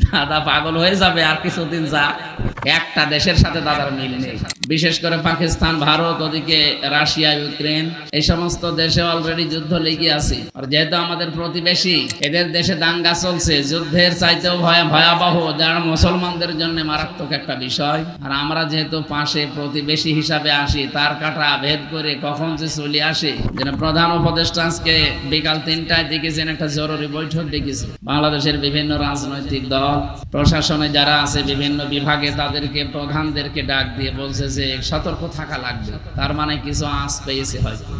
দাদা পাগল হয়ে যাবে আর কিছুদিন যা। একটা দেশের সাথে দাদার মিল নেই, বিশেষ করে পাকিস্তান, ভারত, ওদিকে রাশিয়া, ইউক্রেন, এই সমস্ত দেশে অলরেডি যুদ্ধ লেগে আছে। আর যেহেতু আমাদের প্রতিবেশী, এদের দেশে দাঙ্গা চলছে, যুদ্ধের চাইতেও ভয়াবহ, যারা মুসলমানদের জন্য মারাত্মক একটা বিষয়। আর আমরা যেহেতু পাশে প্রতিবেশী হিসাবে আসি, তার কাটা ভেদ করে কখন যে চলে আসে। যেন প্রধান উপদেষ্টা আজকে বিকাল 3টায় দেখেছেন একটা জরুরি বৈঠক ডেকেছে। বাংলাদেশের বিভিন্ন রাজনৈতিক দল, প্রশাসনে যারা আছে বিভিন্ন বিভাগে, তাদেরকে প্রধানদেরকে ডাক দিয়ে বলছে যে সতর্ক থাকা লাগবে। তার মানে কিছু আঁচ পেয়েছে হয়তো।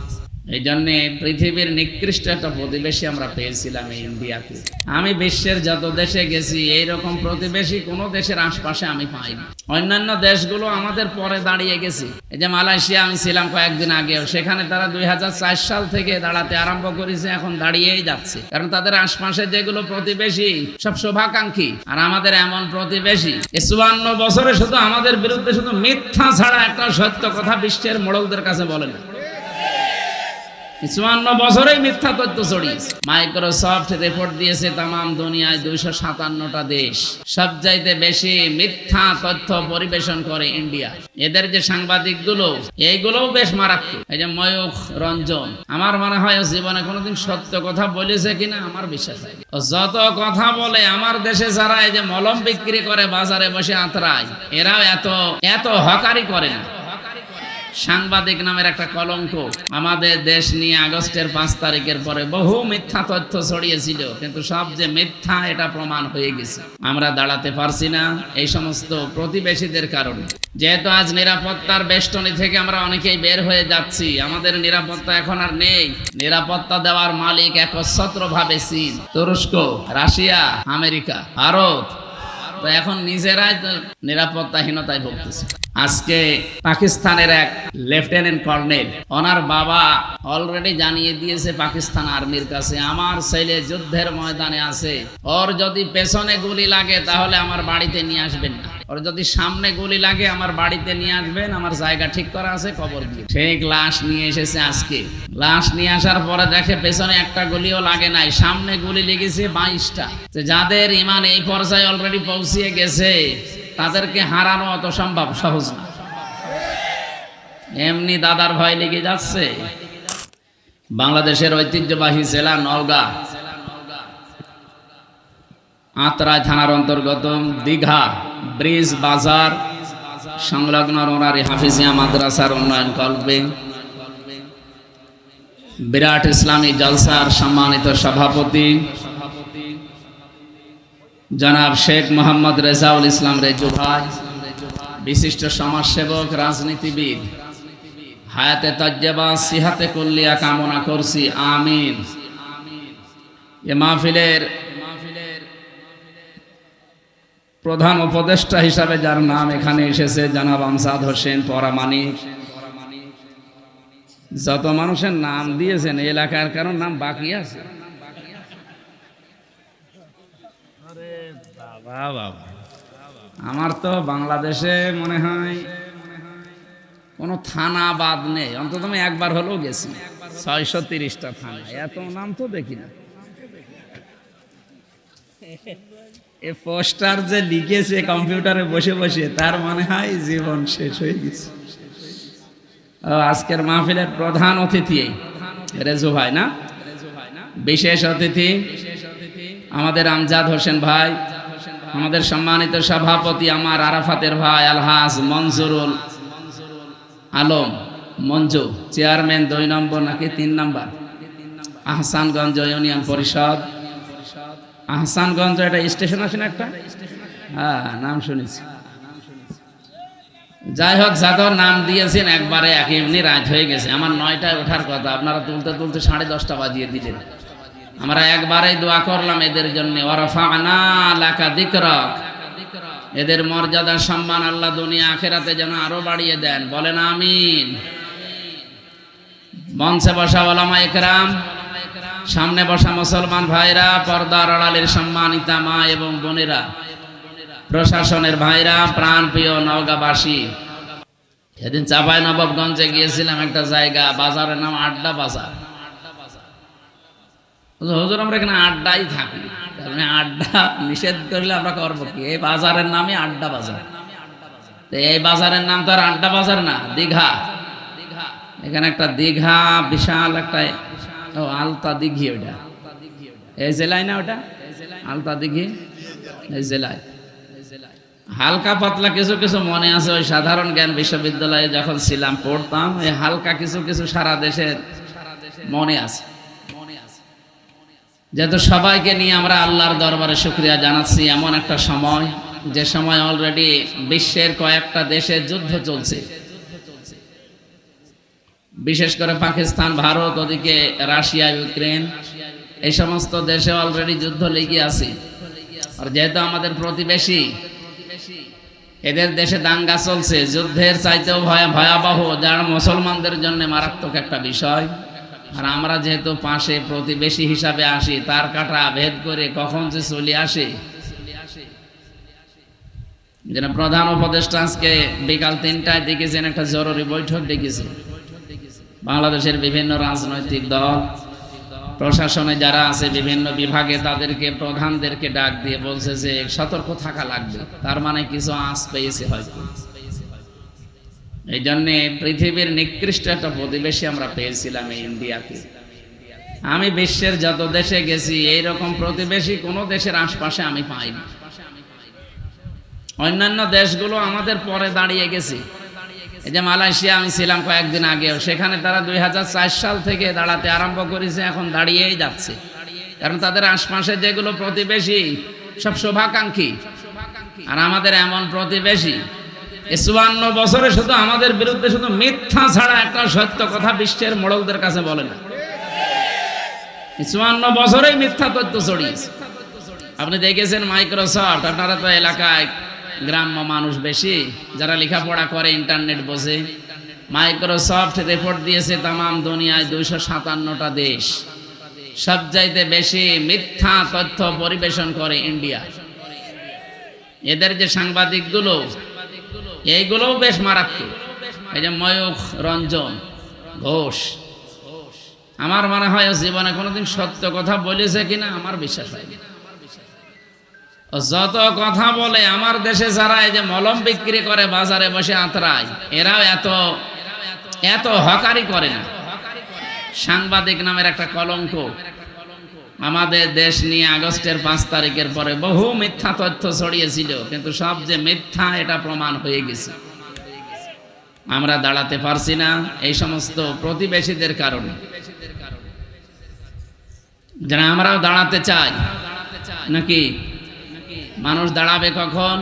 এই জন্য পৃথিবীর নিকৃষ্ট একটা প্রতিবেশী আমরা পেয়েছিলাম এই ইন্ডিয়াকে। আমি বিশ্বের যত দেশে গেছি এইরকম প্রতিবেশী কোনো দেশের আশপাশে আমি পাইনি। অন্যান্য দেশগুলো আমাদের পরে দাঁড়িয়ে গেছে। এই যে মালয়েশিয়া আমি ছিলাম কয়েকদিন আগেও, সেখানে তারা 2004 সাল থেকে দাঁড়াতে আরম্ভ করেছে, এখন দাঁড়িয়েই যাচ্ছে। কারণ তাদের আশপাশে যেগুলো প্রতিবেশী সব শুভাকাঙ্ক্ষী, আর আমাদের এমন প্রতিবেশী 54 বছরে শুধু আমাদের বিরুদ্ধে শুধু মিথ্যা ছাড়া একটা সত্য কথা বিশ্বের মোড়লদের কাছে বলে না। 54 বছরেই মিথ্যা তথ্য ছড়িয়েছে। মাইক্রোসফট রিপোর্ট দিয়েছে তামাম দুনিয়ায় 257টা দেশ সবচাইতে বেশি মিথ্যা তথ্য পরিবেশন করে ইন্ডিয়া। এদের যে সাংবাদিক গুলো, এইগুলোও বেশ মারাত্মক। এই যে ময়ূখ রঞ্জন, আমার মনে হয় জীবনে কোনোদিন সত্য কথা বলেছে কিনা আমার বিশ্বাস হয়। যত কথা বলে আমার দেশে যারা এই যে মলম বিক্রি করে বাজারে বসে আতরায়, এরাও এত হকারি করে না। সাংবাদিক নামের একটা কলঙ্ক আমাদের দেশ নিয়ে আগস্টের 5 তারিখের পরে বহু মিথ্যা তথ্য ছড়িয়েছিল, কিন্তু সব যে মিথ্যা এটা প্রমাণ হয়ে গেছে। আমরা দাঁড়াতে পারছি না এই সমস্ত প্রতিবেশীদের কারণে। যেহেতু আজ নিরাপত্তার বেষ্টনী থেকে আমরা অনেকেই বের হয়ে যাচ্ছি, আমাদের নিরাপত্তা এখন আর নেই। নিরাপত্তা দেওয়ার মালিক একচ্ছত্রভাবে চীন, তুরস্ক, রাশিয়া, আমেরিকা, ভারত। তো এখন নিজেরাই নিরাপত্তাহীনতায় ভুগতেছে। আজকে পাকিস্তানের এক লেফটেন্যান্ট কর্নেল, ওনার বাবা অলরেডি জানিয়ে দিয়েছে পাকিস্তান আর্মির কাছে, আমার ছেলে যুদ্ধের ময়দানে আছে, ওর যদি পেছনে গুলি লাগে তাহলে আমার বাড়িতে নিয়ে আসবেন না, ওর যদি সামনে গুলি লাগে আমার বাড়িতে নিয়ে আসবেন, আমার জায়গা ঠিক করা আছে, কবর দিয়ে। ঠিক লাশ নিয়ে এসেছে আজকে। লাশ নিয়ে আসার পরে দেখে পেছনে একটা গুলিও লাগে নাই, সামনে গুলি লেগেছে 22টা। যাদের ইমান এই পর্যায়ে অলরেডি পৌঁছিয়ে গেছে, তাদেরকে হারানো অত সম্ভব সহজ না। এমনি দাদার ভয় লেগে যাচ্ছে। বাংলাদেশের ঐতিহ্যবাহী জেলা নওগাঁ, আত্রাই থানার অন্তর্গত দীঘা ব্রিজ বাজার সংলগ্ন রোনারি হাফিজিয়া মাদ্রাসার উন্নয়ন কল্পে বিরাট ইসলামী জলসার সম্মানিত সভাপতি জনাব শেখ মোহাম্মদ রেজাউল ইসলাম রেজু ভাই, বিশিষ্ট সমাজসেবক, রাজনীতিবিদ, হায়াতে তজ্জেবা সিহাতে কুল্লিয়া কামনা করছি, আমিন। এ মাহফিলের প্রধান উপদেষ্টা হিসাবে যার নাম এখানে এসেছে জনাব আমজাদ হোসেন পরামানিক। যত মানুষের নাম দিয়েছেন এলাকার কারণ নাম বাকি আছে। আমার তো বাংলাদেশে মনে হয় কোনো থানা বাদ নেই, অন্তত আমি একবার হলেও গেছি। 630টা থানা, এত নাম তো দেখি না। এ পোস্টার যে লিখেছে কম্পিউটারে বসে বসে, তার মনে হয় জীবন শেষ হয়ে গেছে। আজকের মাহফিলের প্রধান অতিথি রেজু ভাই না, বিশেষ অতিথি আমাদের আমজাদ হোসেন ভাই, আমাদের সম্মানিত সভাপতি আমার আরাফাতের ভাই আলহাজ মনজুরুল আলম মঞ্জু, চেয়ারম্যান 2 নম্বর নাকি 3 নম্বর আহসানগঞ্জ ইউনিয়ন পরিষদ। আহসানগঞ্জ একটা স্টেশন আছে না একটা, হ্যাঁ নাম শুনেছি। যাই হোক, যাদের নাম দিয়েছেন একবারে এমনি রাত হয়ে গেছে। আমার 9টায় ওঠার কথা, আপনারা তুলতে তুলতে 10:30 বাজিয়ে দিলেন। আমরা একবারেই দোয়া করলাম এদের জন্য, ওয়ারাফা'না লাকা যিকরাক, এদের মর্যাদা সম্মান আল্লাহ দুনিয়া আখিরাতে যেন আরো বাড়িয়ে দেন, বলেন আমিন। মঞ্চে বসা ওলামায়ে কেরাম, সামনে বসা মুসলমান ভাইরা, পর্দার আড়ালের সম্মানিতা মা এবং বোনেরা, প্রশাসনের ভাইরা, প্রাণপ্রিয় নওগাঁবাসী। সেদিন চাঁপাইনবাবগঞ্জে গিয়েছিলাম, একটা জায়গা, বাজারের নাম আড্ডা বাজার। হুজুর আমরা এখানে আড্ডাই থাকি, কারণ আড্ডা নিষেধ করলে আমরা করবো কি? এই বাজারের নামে আড্ডা বাজার। তো এই বাজারের নাম তো আর আড্ডা বাজার না, দীঘা। এখানে একটা দীঘা, বিশাল একটা আলতা দিঘি, ওটা এই জেলায় না? ওটা আলতা দিঘি এই জেলায়। হালকা পাতলা কিছু কিছু মনে আছে, ওই সাধারণ জ্ঞান বিশ্ববিদ্যালয়ে যখন ছিলাম পড়তাম, এই হালকা কিছু কিছু সারা দেশের মনে আছে। যেহেতু সবাইকে নিয়ে আমরা আল্লাহর দরবারে শুকরিয়া জানাচ্ছি, এমন একটা সময় যে সময় অলরেডি বিশ্বের কয়েকটা দেশে যুদ্ধ চলছে, বিশেষ করে পাকিস্তান, ভারত, ওদিকে রাশিয়া, ইউক্রেন, এই সমস্ত দেশে অলরেডি যুদ্ধ লেগে আছে। আর যেহেতু আমাদের প্রতিবেশী, এদের দেশে দাঙ্গা চলছে, যুদ্ধের চাইতেও ভয়াবহ, যারা মুসলমানদের জন্য মারাত্মক একটা বিষয়। আর আমরা যেহেতু পাশে প্রতিবেশী হিসাবে আসি, তার কাটা ভেদ করে কখন যে চলে আসে। যেন প্রধান উপদেষ্টা আজকে বিকাল 3টায় দেখেছেন একটা জরুরি বৈঠক ডেকেছে, বাংলাদেশের বিভিন্ন রাজনৈতিক দল, প্রশাসনে যারা আছে বিভিন্ন বিভাগে, তাদেরকে প্রধানদেরকে ডাক দিয়ে বলছে যে সতর্ক থাকা লাগবে। তার মানে কিছু আঁচ পেয়েছে হয়তো। এই জন্যে পৃথিবীর নিকৃষ্ট একটা প্রতিবেশী আমরা পেয়েছিলাম এই ইন্ডিয়াকে। আমি বিশ্বের যত দেশে গেছি, এইরকম প্রতিবেশী কোনো দেশের আশপাশে আমি পাইনি। অন্যান্য দেশগুলো আমাদের পরে দাঁড়িয়ে গেছে। এই যে মালয়েশিয়া আমি ছিলাম কয়েকদিন আগেও, সেখানে তারা 2004 সাল থেকে দাঁড়াতে আরম্ভ করেছে, এখন দাঁড়িয়েই যাচ্ছে। কারণ তাদের আশপাশে যেগুলো প্রতিবেশী সব শুভাকাঙ্ক্ষী, আর আমাদের এমন প্রতিবেশী 54 বছরে শুধু আমাদের বিরুদ্ধে শুধু মিথ্যা ছাড়া একটা সত্য কথা বিশ্বের মোড়লদের কাছে বলে না। 54 বছরেই মিথ্যা তথ্য ছড়িয়েছে। আপনি দেখেছেন মাইক্রোসফট, আপনারা তো এলাকায় গ্রাম্য মানুষ বেশি, যারা লেখাপড়া করে ইন্টারনেট বোঝে, মাইক্রোসফট রিপোর্ট দিয়েছে তামাম দুনিয়ায় 257টা দেশ, সবচাইতে বেশি মিথ্যা তথ্য পরিবেশন করে ইন্ডিয়া। এদের যে সাংবাদিকগুলো, এইগুলোও বেশ মারাত্মক। এই যে ময়ূখ রঞ্জন ঘোষ, আমার মনে হয় জীবনে কোনোদিন সত্য কথা বলেছে কিনা আমার বিশ্বাস হয়। যত কথা বলে, আমার দেশে যারা এই যে মলম বিক্রি করে বাজারে বসে আতরায়, এরাও এত এত হকারি করে না। সাংবাদিক নামের একটা কলঙ্ক আমাদের দেশ নিয়ে আগস্টের 5 তারিখের পরে বহু মিথ্যা তথ্য ছড়িয়েছিল, কিন্তু সব যে মিথ্যা এটা প্রমাণ হয়ে গেছে। আমরা দাঁড়াতে পারছি না এই সমস্ত প্রতিবেশীদের কারণে। যারা আমরাও দাঁড়াতে চাই নাকি? মানুষ দাঁড়াবে কখন?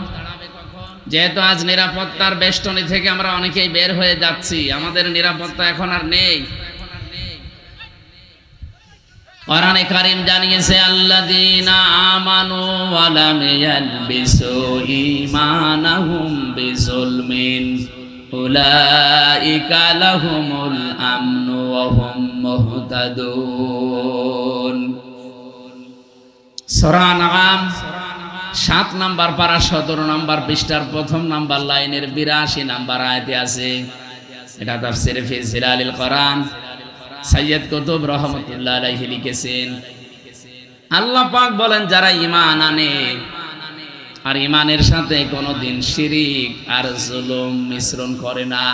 যেহেতু আজ নিরাপত্তার বেষ্টনী থেকে আমরা অনেকেই বের হয়ে যাচ্ছি, আমাদের নিরাপত্তা এখন আর নেই। কোরআনে কারীম জানিয়েছে, আল্লাযীনা আমানু ওয়া লাম ইয়ালবিসু ঈমানাহুম বিযুলমিন উলাইকা লাহুমুল আমনু ওয়া হুম মুহতাদুন। সূরা আনআম 7 নাম্বার পারা 17 নাম্বার পৃষ্ঠার 1ম নাম্বার লাইনের 82 নাম্বার আয়াতে আছে। এটা তাফসীরে ফি জিলালিল কোরআন সৈয়দ কুতুব রহমাতুল্লাহ আলাইহি লিখেছেন। আল্লাহ পাক বলেন, যারা ঈমান আনে আর ঈমানের সাথে কোনোদিন শিরিক আর জুলুম মিশ্রণ করে না।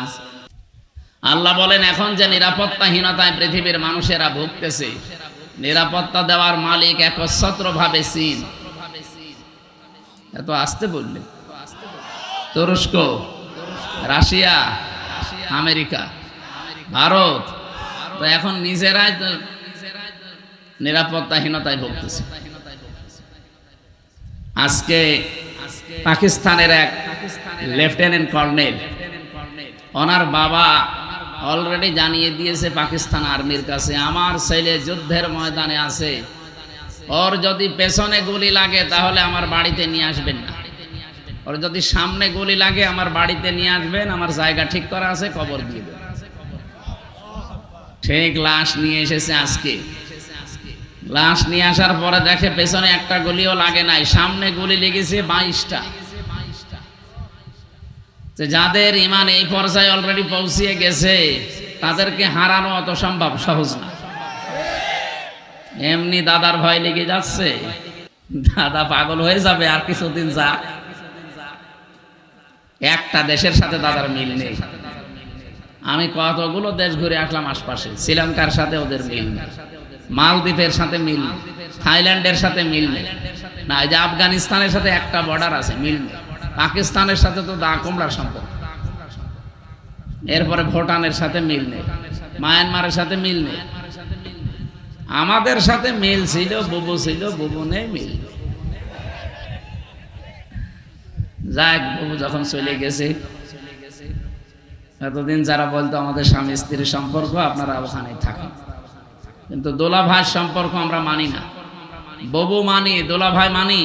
আল্লাহ বলেন, এখন যে নিরাপত্তাহীনতায় পৃথিবীর মানুষেরা ভুগতেছে, নিরাপত্তা দেওয়ার মালিক একচ্ছত্রভাবে চীন। এত আসতে বললে তুরস্ক, রাশিয়া, আমেরিকা, ভারত, তো এখন নিজেরাই তো নিরাপত্তাহীনতায় ভুগতেছে। আজকে পাকিস্তানের এক লেফটেন্যান্ট কর্নেল, ওনার বাবা অলরেডি জানিয়ে দিয়েছে পাকিস্তান আর্মির কাছে, আমার ছেলে যুদ্ধের ময়দানে আছে, ওর যদি পেছনে গুলি লাগে তাহলে আমার বাড়িতে নিয়ে আসবেন না, ওর যদি সামনে গুলি লাগে আমার বাড়িতে নিয়ে আসবেন, আমার জায়গা ঠিক করা আছে, কবর দিয়ে দেবেন। ঠিক লাশ নিয়ে এসেছে আজকে। লাশ নিয়ে আসার পরে দেখে পেছনে একটা গুলিও লাগে নাই, সামনে গুলি লেগেছে 22টা। যাদের ঈমান এই পর্যায়ে অলরেডি পৌঁছিয়ে গেছে, তাদেরকে হারানো অত সম্ভব সহজ না। এমনি দাদার ভয় লেগে যাচ্ছে, দাদা পাগল হয়ে যাবে আর কিছুদিন যা। একটা দেশের সাথে দাদার মিল নেই। আমি কতগুলো দেশ ঘুরে আসলাম আশপাশে, শ্রীলঙ্কার সাথে ওদের মিল নেই, মালদ্বীপের সাথে মিল নেই, থাইল্যান্ডের সাথে মিল নেই, না এই যে আফগানিস্তানের সাথে একটা বর্ডার আছে মিল নেই, পাকিস্তানের সাথে তো দা কুমড়ার সম্পর্ক, এরপরে ভুটানের সাথে মিল নেই, মায়ানমারের সাথে মিল নেই। আমাদের সাথে মিল ছিল, বুবু ছিল, বুবু নেই, মিল। যাক, বুবু যখন চলে গেছে, এতদিন যারা বলতো আমাদের স্বামী স্ত্রীর সম্পর্ক আপনারা ওখানে থাকেন, কিন্তু দোলা ভাইয়ের সম্পর্ক আমরা মানি না। বুবু মানি, দোলা ভাই মানি,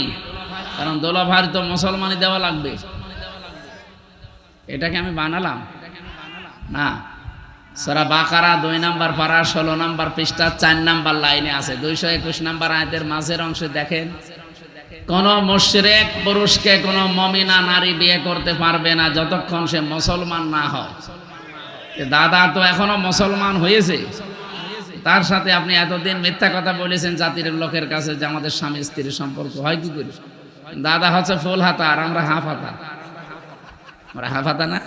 কারণ দোলা ভাইয়ের তো মুসলমানি দেওয়া লাগবে। এটাকে আমি বানালাম না। সূরা বাকারা 2 নম্বর পারা 16 নম্বর পৃষ্ঠা 4 নম্বর লাইনে আছে, 221 নম্বর আয়াতের মাঝের অংশে দেখেন, কোন মুশরিক পুরুষকে কোন মুমিনা নারী বিয়ে করতে পারবে না যতক্ষণ সে মুসলমান না হয়। দাদা তো এখনো মুসলমান হয়েছে, তার সাথে আপনি এতদিন মিথ্যা কথা বলেছেন জাতির লোকের কাছে যে আমাদের স্বামী স্ত্রীর সম্পর্ক হয় কি করে। দাদা হচ্ছে ফুল হাতা আর আমরা হাফ হাতা। আমরা হাফ হাতা না,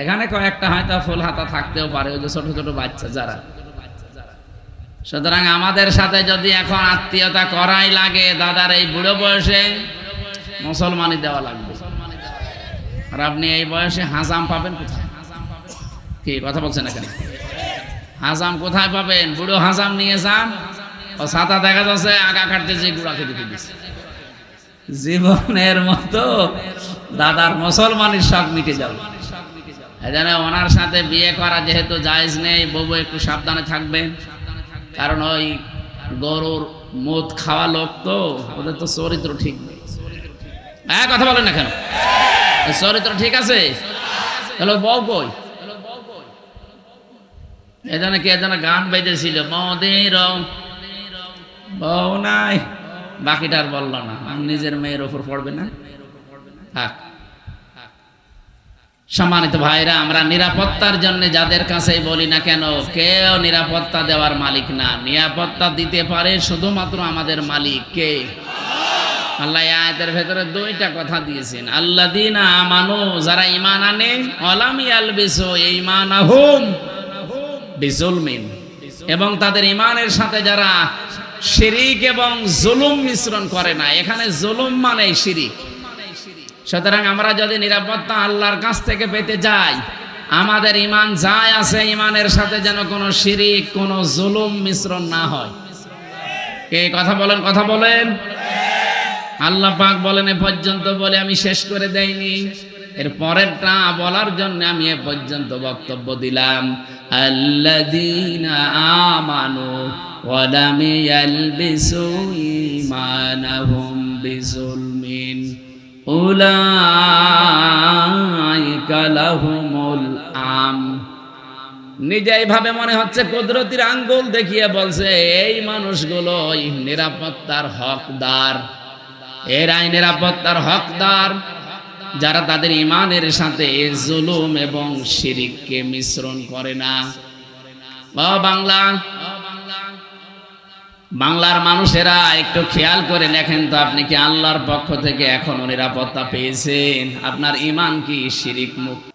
এখানে কয়েকটা হয়তো ফুল হাতা থাকতেও পারে, ওই যে ছোট ছোট বাচ্চা যারা। সুতরাং আমাদের সাথে যদি এখন আত্মীয়তা করাই লাগে, দাদার এই বুড়ো বয়সে মুসলমানি দেওয়া লাগবে। আর আপনি এই বয়সে হাজাম পাবেন কোথায়? কি কথা বলছেন না কেন? হাজাম কোথায় পাবেন? বুড়ো হাজাম নিয়ে যান, ও ছাতা দেখা যাচ্ছে আগা কাটতে যে গুড়া খেতে দিচ্ছে। জীবনের মতো দাদার মুসলমানের শখ মিটে যাবে। এজন্য ওনার সাথে বিয়ে করা যেহেতু জায়েজ নেই, বউ একটু সাবধানে থাকবেন, কারণ ওই গরুর মদ খাওয়া লোক তো, ওদের তো চরিত্র ঠিক নেই। হ্যাঁ, কথা বলেন না কেন? চরিত্র ঠিক আছে, হ্যালো বউ কই? এজন্য কি এজন্য গান বেজেছিল, মদের বউ নাই, বাকিটার বলল না, নিজের মেয়ের ওপর পড়বে না। থাক। সম্মানিত ভাইরা, আমরা নিরাপত্তার জন্য যাদের কাছেই বলি না কেন, কেউ নিরাপত্তা দেওয়ার মালিক না। নিরাপত্তা দিতে পারে শুধুমাত্র আমাদের মালিক কে? আল্লাহ আয়াতের ভেতরে 2টা কথা দিয়েছেন, আল্লাযীনা আমানু, যারা ঈমান আনে, ওয়ালাম ইয়ালবিসু ঈমানাহুম বিজুলমিন, এবং তাদের ঈমানের সাথে যারা শিরিক এবং জুলুম মিশ্রণ করে না। এখানে জুলুম মানে শিরিক। সুতরাং আমরা যদি নিরাপত্তা আল্লাহর কাছ থেকে পেতে যাই, আমাদের ঈমান যায় আছে, ঈমানের সাথে যেন কোনো শিরিক, কোনো জুলুম মিশ্রণ না হয়। কে কথা বলেন? কথা বলেন। আল্লাহ পাক বলেন, এ পর্যন্ত বলে আমি শেষ করে দেইনি, এর পরেরটা বলার জন্য আমি এ পর্যন্ত বক্তব্য দিলাম। আল্লাযীনা আমানু ওয়া লাম ইয়ালবিসু ঈমানাহুম বিজুলমিন উলাইকা লাহুমুল আমন। নিজে এইভাবে মনে হচ্ছে কুদরতির আঙ্গুল দেখিয়ে বলছে, এই মানুষগুলোই নিরাপত্তার হকদার, এরাই নিরাপত্তার হকদার যারা তাদের ঈমানের সাথে জুলুম এবং শিরিককে মিশ্রণ করে না। বাংলার মানুষেরা একটু খেয়াল করে দেখেন তো, আপনি কি আল্লাহর পক্ষ থেকে এখনো নিরাপত্তা পেয়েছেন? আপনার ঈমান কি শিরিক মুক্ত?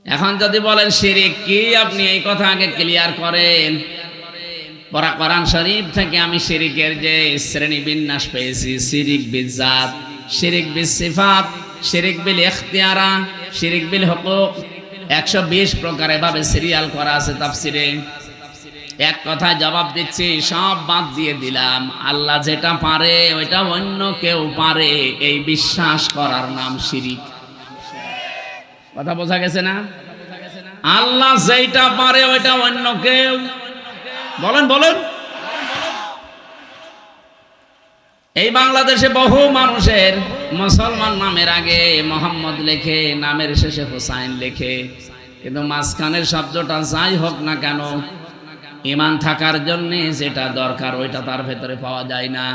এখন যদি বলেন শিরিক কি, আপনি এই কথা আগে ক্লিয়ার করেন। পরা কোরআন শরীফ থেকে আমি শিরিকের যে শ্রেণী বিন্যাস পেয়েছি, শিরিক বিল জাত, শিরিক বিল সিফাত, শিরিক বিল ইখতিয়ারা, শিরিক বিল হুকুক, 120 প্রকার এভাবে সিরিয়াল করা আছে তাফসিরে। এক কথায় জবাব দিচ্ছি, সব বাদ দিয়ে দিলাম। আল্লাহ যেটা পারে ওইটা অন্য কেউ পারে, এই বিশ্বাস করার নাম শিরিক। কথা বোঝা গেছে না? আল্লাহ যেটা পারে ওইটা অন্য কেউ, বলেন বলেন। এই বাংলাদেশে বহু মানুষের মুসলমান নামের আগে মোহাম্মদ লেখে, নামের শেষে হোসাইন লেখে, কিন্তু মাঝখানের শব্দটা যাই হোক না কেন, ঈমান থাকার জন্য যেটা দরকার ওইটা তার ভেতরে পাওয়া যায় না।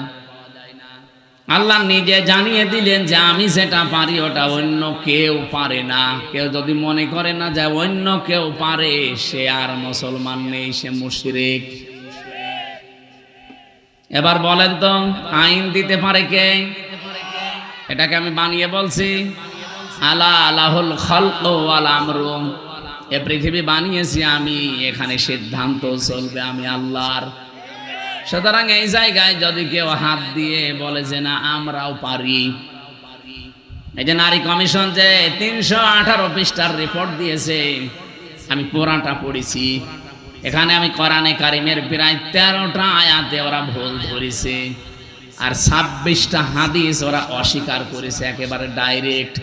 আল্লাহ নিজে জানিয়ে দিলেন যে আমি যেটা পারি ওটা অন্য কেউ পারে না। কেউ যদি মনে করে না যে অন্য কেউ পারে, সে আর মুসলমান নেই, সে মুশরিক। এবার বলেন তো আইন দিতে পারে কে? এটাকে আমি বানিয়ে বলছি? আলা আলাহুল খালক ওয়াল আমরু, এ পৃথিবী বানিয়েছি আমি, এখানে সিদ্ধান্ত চলবে আমি আল্লাহর। সুতরাং এই জায়গায় যদি কেউ হাত দিয়ে বলে যে না আমরাও পারি, এই যে নারী কমিশন যে 318 পৃষ্ঠার রিপোর্ট দিয়েছে, আমি পুরাটা পড়েছি। এখানে আমি কোরআনে কারিমের প্রায় 13টা আয়াতে ওরা ভুল ধরেছে, আর 26টা হাদিস ওরা অস্বীকার করেছে একেবারে ডাইরেক্ট।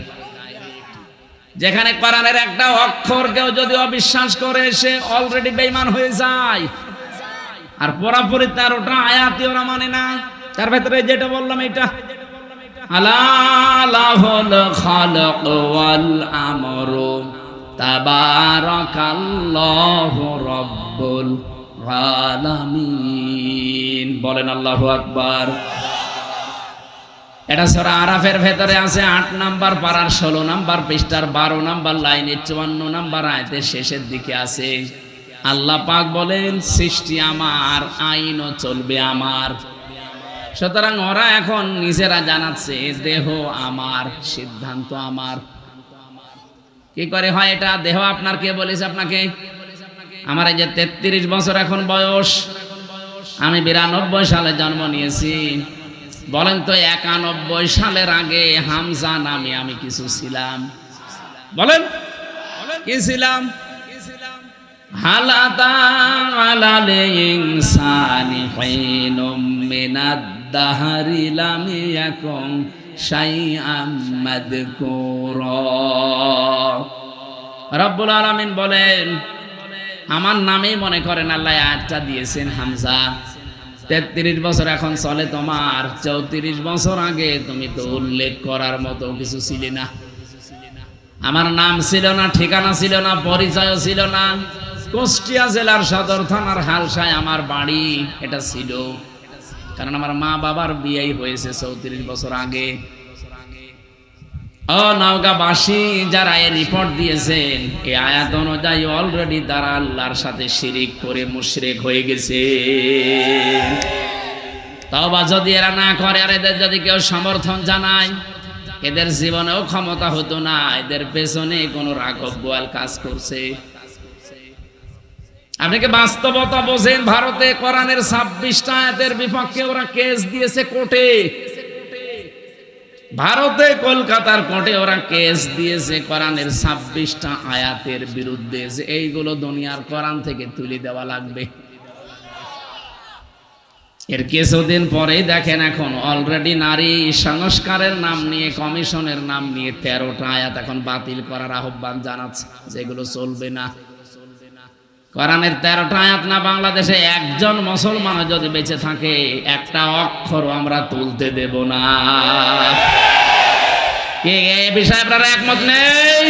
যেখানে কোরআনের একটা অক্ষর কেউ যদি অবিশ্বাস করে সে অলরেডি বেঈমান হয়ে যায়, আর পুরোপুরি 13টা আয়াতই ওরা মানে না। তার ভেতরে যেটা বললাম এটা আলা লাহুল খালাক ওয়াল আমরু তাবারাকাল্লাহু রাব্বুল আলামিন। বলেন আল্লাহু আকবার। এটা সূরা আরাফের ভেতরে আছে 8 নাম্বার পারার 16 নাম্বার পৃষ্ঠার 12 নাম্বার লাইনে 54 নাম্বার আয়াতের শেষের দিকে আছে। আল্লাহ পাক বলেন সৃষ্টি আমার, আইনও চলবে আমার। সুতরাং ওরা এখন নিজেরা জানাচ্ছে দেহ আমার, সিদ্ধান্ত আমার। কি করে হয় এটা? দেহ আপনার কে বলেছে আপনাকে? আমার এই যে 33 বছর এখন বয়স, আমি 92 সালে জন্ম নিয়েছি। বলেন তো 91 সালের আগে হামজা নামে আমি কিছু ছিলাম? বলেন কি ছিলাম? হালাতা আলাল ইনসানি হিনুম মিনাদ দাহরি লাম ইয়াকুন শাইআম মাযকুরা। রব্বুল আলামিন বলেন আমার নামেই মনে করেন আল্লাহ আয়াতটা দিয়েছেন হামজা। 33 বছর এখন চলে তোমার, 34 বছর আগে তুমি তো উল্লেখ করার মতো কিছু ছিলে না। আমার নাম ছিল না, ঠিকানা ছিল না, পরিচয় ছিল না। কুষ্টিয়া জেলার সদর থানার হালসায় আমার বাড়ি, এটা ছিল। কারণ আমার মা বাবার বিয়েই হয়েছে 34 বছর আগে। ও নওগাঁবাসী যারা এই রিপোর্ট দিয়েছেন, এই আয়াত অনুযায়ী অলরেডি তারা আল্লাহর সাথে শিরিক করে মুশরিক হয়ে গেছে। তওবা যদি এরা না করে আর এদের যদি কেউ সমর্থন জানায়, এদের জীবনেও ক্ষমতা হতো না। এদের পেছনে কোনো রাঘব বোয়াল কাজ করছে। আপনি কি বাস্তবতা বোঝেন? ভারতে কোরআনের 26টা আয়াতের বিপক্ষে ওরা কেস দিয়েছে কোর্টে। ভারতে কলকাতার কোর্টে ওরা কেস দিয়েছে কোরআনের 26টা আয়াতের বিরুদ্ধে, যে এইগুলো দুনিয়ার কোরআন থেকে তুলে দেওয়া লাগবে। এর কিছুদিন পরেই দেখেন এখন অলরেডি নারী সংস্কারের নাম নিয়ে, কমিশনের নাম নিয়ে 13টা আয়াত এখন বাতিল করার আহ্বান জানাচ্ছে, যেগুলো চলবে না। কোরআনের 13টা আয়াত না বাংলাদেশে একজন মুসলমান যদি বেঁচে থাকে, একটা অক্ষরও আমরা তুলতে দেব না। কে এই বিষয়ে আপনারা একমত নেই?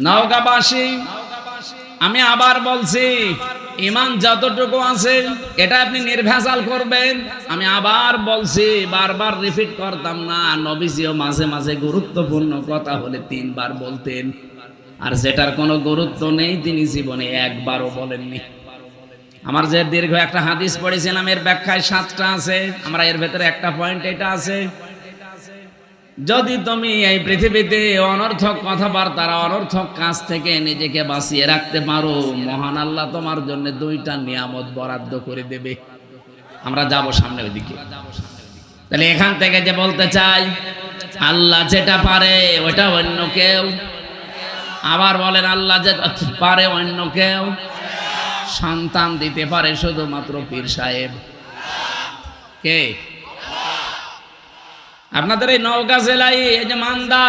নওগাঁবাসী, আমি আবার বলছি, ঈমান যতটুকু আছে এটা আপনি নির্ভেজাল করবেন। আমি আবার বলছি, বারবার রিপিট করতাম না। নবীজিও মাঝে মাঝে গুরুত্বপূর্ণ কথা হলে 3 বার বলতেন, আর যেটার কোনো গুরুত্ব নেই তিনি জীবনে একবারও বলেননি। আমার যে দীর্ঘ একটা হাদিস পড়েছিলাম, এর ব্যাখ্যায় 7টা আছে। আমরা এর ভেতরে একটা পয়েন্ট এটা আছে, যদি তুমি এই পৃথিবীতে অনর্থক কথাবার্তা, অনর্থক কাজ থেকে নিজেকে বাঁচিয়ে রাখতে পারো, মহান আল্লাহ তোমার জন্য 2টা নিয়ামত বরাদ্দ করে দেবে। আমরা যাব সামনে ওইদিকে। তাহলে এখান থেকে যে বলতে চাই, আল্লাহ যেটা পারে ওটা অন্য কেউ। আবার বলেন আল্লাহ যেটা পারে অন্য কেউ। সন্তান দিতে পারে শুধুমাত্র পীর সাহেব। কে? আপনাদের এই নওগাঁ জেলায় এই যে মান্দা,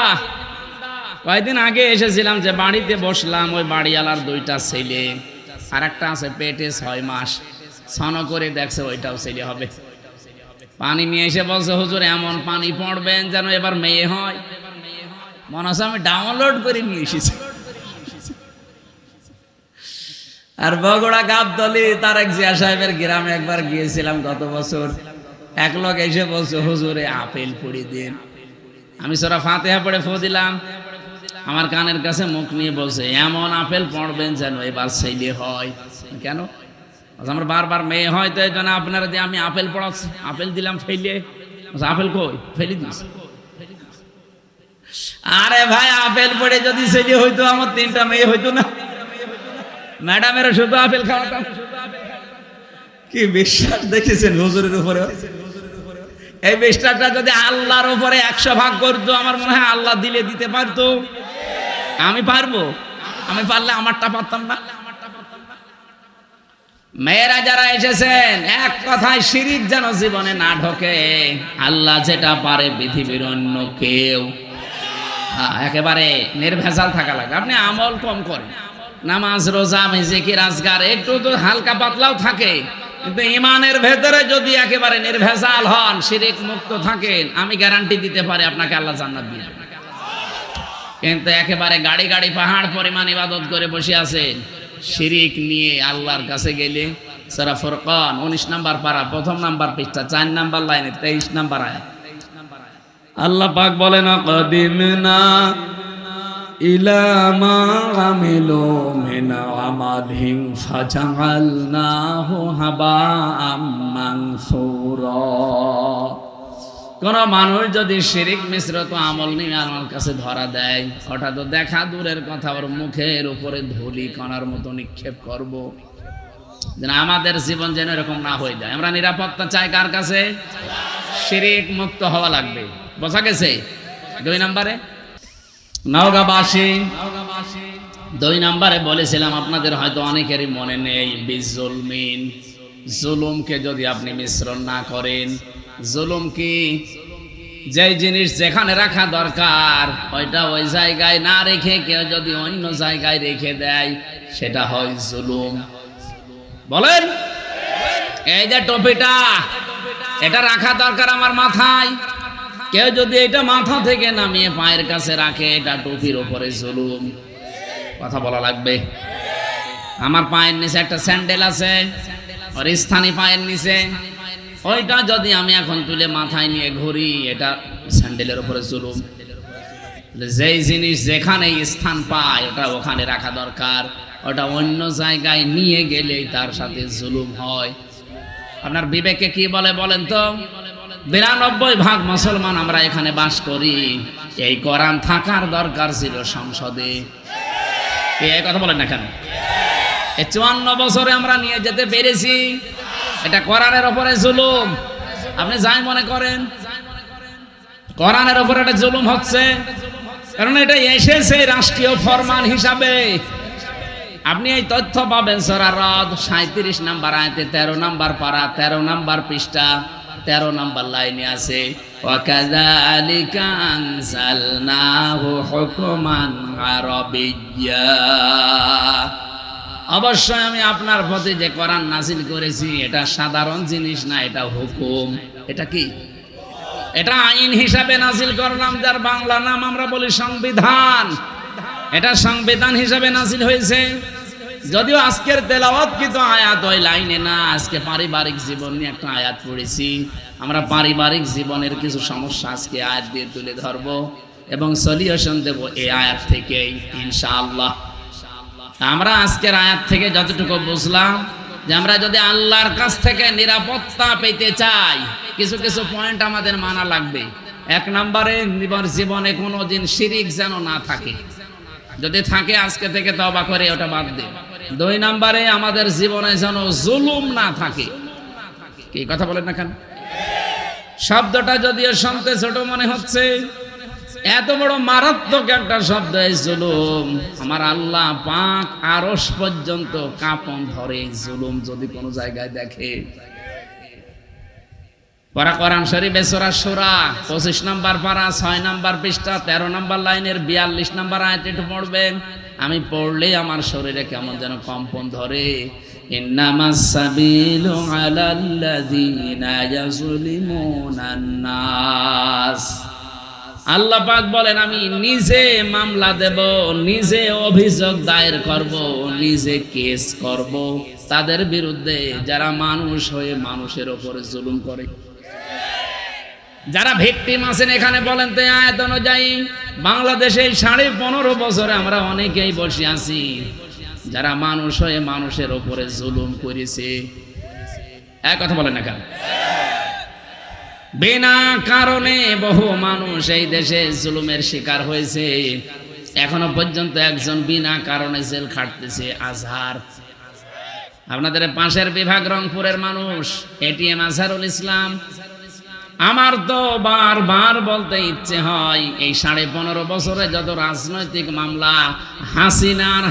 কয়েকদিন আগে এসেছিলাম, যে বাড়িতে বসলাম, ওই বাড়িওয়ালার 2টা ছেলে, আর একটা আছে পেটে 6 মাস, ছন করে দেখছে ওইটাও ছেলে হবে। পানি নিয়ে এসে বলছে হুজুর এমন পানি পড়বেন যেন এবার মেয়ে হয়। মনে হচ্ছে আমি ডাউনলোড করে নিয়ে এসেছি। আর বগুড়া গাবতলী তারেক জিয়া সাহেবের গ্রামে একবার গিয়েছিলাম গত বছর। এক লোক এসে বলছে, হুজুরে আপেল পুড়ি দিন। আমি সূরা ফাতিহা পড়ে ফু দিলাম। আমার কানের কাছে মুখ নিয়ে বলছে, এমন আপেল পড়বেন যেন এবার ছেলে হয়। কেন? আমার বারবার মেয়ে হয়, তো এই জন্য আপনারা দিয়ে আমি আপেল পড়াচ্ছি। আপেল দিলাম ফেলে। আপেল কই? ফেলে দিয়েছি। আরে ভাই, আপেল পড়ে যদি ছেলে হইতো আমার 3টা মেয়ে হইতো না? ম্যাডামেরা শুধু আপেল খাওয়াতাম। কি বিশ্বাস দেখেছেন হুজুরের উপরে? এই বিশ্বাসটা যদি আল্লাহর উপরে 100 ভাগ করতো, আমার মনে হয় আল্লাহ দিলে দিতে পারতো। আমি পারবো? আমি পারলে আমারটা পারতাম না? মেয়েরা যারা এসেছেন, এক কথায় শিরিক যেন জীবনে না ঢোকে। আল্লাহ যেটা পারে পৃথিবীর অন্য কেউ। একেবারে নির্ভেজাল থাকা লাগে। আপনি আমল কম করেন, নামাজ রোজা জিকির আজকার একটু তো হালকা পাতলাও থাকে, কিন্তু ইমানের ভেতরে যদি একেবারে নির্ভেজাল হন, শিরিক মুক্ত থাকেন, আমি গ্যারান্টি দিতে পারি আপনাকে আল্লাহ জান্নাত দিয়ে দেবে। কিন্তু একেবারে গাড়ি গাড়ি পাহাড় পরিমাণ ইবাদত করে বসে আছেন, শিরিক নিয়ে আল্লাহর কাছে গেলে। সূরা ফুরকান 19 নম্বর পারা 1ম নাম্বার পৃষ্ঠা 4 নাম্বার লাইনে 23 নাম্বার আয়াত আল্লাহ পাক বলেন, কাদিমনা ইলা মা আমিলু মিন আমালিন ফাজআলনাহু হাবাআম মানসুরা। কোন মানুষ যদি শিরিক মিশ্রিত আমল নিয়ে আমার কাছে ধরা দেয়, ওটা তো দেখা দূরের কথা, ওর মুখের উপরে ধুলি কণার মতো নিক্ষেপ করব। যেন আমাদের জীবন যেন এরকম না হয়ে যায়। আমরা নিরাপত্তা চাই কার কাছে? শিরিক মুক্ত হওয়া লাগবে। বোঝা গেছে? 2 নম্বরে নওগাঁবাসী 2 নম্বরে বলেছিলাম, আপনাদের হয়তো অনেকেরই মনে নেই, বিজুলমিন, জুলুমকে যদি আপনি মিশ্রণ না করেন। জুলুম কি? যে জিনিস যেখানে রাখা দরকার ওইটা ওই জায়গায় না রেখে কেউ যদি অন্য জায়গায় রেখে দেয়, সেটা হয় জুলুম। বলেন, এই যে টুপিটা, এটা রাখা দরকার আমার মাথায়, কেউ যদি এটা মাথা থেকে নামিয়ে পায়ের কাছে রাখে, এটা টুপির উপরে জুলুম। কথা বলা লাগবে। আমার পায়ের নিচে একটা স্যান্ডেল আছে, ওর স্থানে পায়ের নিচে, ওইটা যদি আমি এখন তুলে মাথায় নিয়ে ঘুরি, এটা স্যান্ডেলের উপরে জুলুম। যেই জিনিস যেখানে স্থান পায় ওটা ওখানে রাখা দরকার, ওটা অন্য জায়গায় নিয়ে গেলেই তার সাথে জুলুম হয়। আপনার বিবেকে কি বলে বলেন তো? 92% মুসলমান আমরা এখানে বাস করি, এই কোরআন থাকার দরকার ছিল সংসদে। এই কথা বলেন না কেন? এই 54 বছরে আমরা নিয়ে যেতে পেরেছি, এটা কোরআনের উপরে জুলুম। আপনি যাই মনে করেন, কোরআনের উপরে এটা জুলুম হচ্ছে, কারণ এটা এসেছে রাষ্ট্রীয় ফরমান হিসাবে। আপনি এই তথ্য পাবেন সূরা রদ 37 নম্বর আয়াতে 13 নম্বর পারা 13 নম্বর পৃষ্ঠা 13 নম্বর লাইনে আছে, ওয়া কাযালিকা আনজালনাহু হুকমান আরাবিয়্যা। অবশ্যই আমি আপনার প্রতি যে কোরআন নাযিল করেছি, এটা সাধারণ জিনিস না, এটা হুকুম। এটা কি? এটা আইন হিসাবে নাযিল করলাম, যার বাংলা নাম আমরা বলি সংবিধান। এটা সংবিধান হিসাবে নাযিল হয়েছে। যদিও আজকের তেলাওয়াত কিন্তু আয়াত ওই লাইনে না, আজকে পারিবারিক জীবন নিয়ে একটা আয়াত পড়েছি। আমরা পারিবারিক জীবনের কিছু সমস্যা আজকে আয়াত দিয়ে তুলে ধরবো এবং সলিউশন দেব এই আয়াত থেকেই ইনশাআল্লাহ। আমরা আজকের আয়াত থেকে যতটুকু বুঝলাম, যে আমরা যদি আল্লাহর কাছ থেকে নিরাপত্তা পেতে চাই, কিছু কিছু পয়েন্ট আমাদের মানা লাগবে। 1 নম্বরে, জীবনে কোনোদিন শিরিক যেন না থাকে, যদি থাকে আজকে থেকে তওবা করে ওটা বাদ দিন। 2 নম্বরে, আমাদের জীবনে যেন জুলুম না থাকে। কি কথা বলেন না কেন? শব্দটা যদিও শুনতে ছোট মনে হচ্ছে, এত বড় মারাত্মক একটা শব্দ এই জুলুম। আমার আল্লাহ পাক আরশ পর্যন্ত কাঁপন ধরে জুলুম যদি কোনো জায়গায় দেখে। কোরআন শরীফে সূরা সূরা 25 নম্বর পারা 6 নম্বর পৃষ্ঠা 13 নম্বর লাইনের 42 নম্বর আয়াত একটু পড়বেন। আমি পড়লে আমার শরীরে কেমন যেন কম্পন ধরে। ইন্নামাস সাবিলু আলাল্লাযীনা ইয়াযলিমুনান নাস। আল্লাহ পাক বলেন আমি নিজে মামলা দেব, নিজে অভিযোগ দায়ের করব, নিজে কেস করব তাদের বিরুদ্ধে যারা মানুষ হয়ে মানুষের উপরে জুলুম করে। যারা ভিকটিম আছেন এখানে বলেন তো আয়াত অনুযায়ী বাংলাদেশে 15.5 বছরে আমরা অনেকেই বসে আছি যারা মানুষ হয়ে মানুষের উপরে জুলুম করেছে। এক কথা বলেন না কেন? বিনা কারণে বহু মানুষ এই দেশে জুলুমের শিকার হয়েছে। এখনো পর্যন্ত একজন বিনা কারণে জেল খাটতেছে, আজহার। আপনাদের পাশের বিভাগ রংপুরের মানুষ এটিএম আজহারুল ইসলাম। আমার তো বারবার বলতে ইচ্ছে হয় এই 15.5 বছরে যত রাজনৈতিক মামলা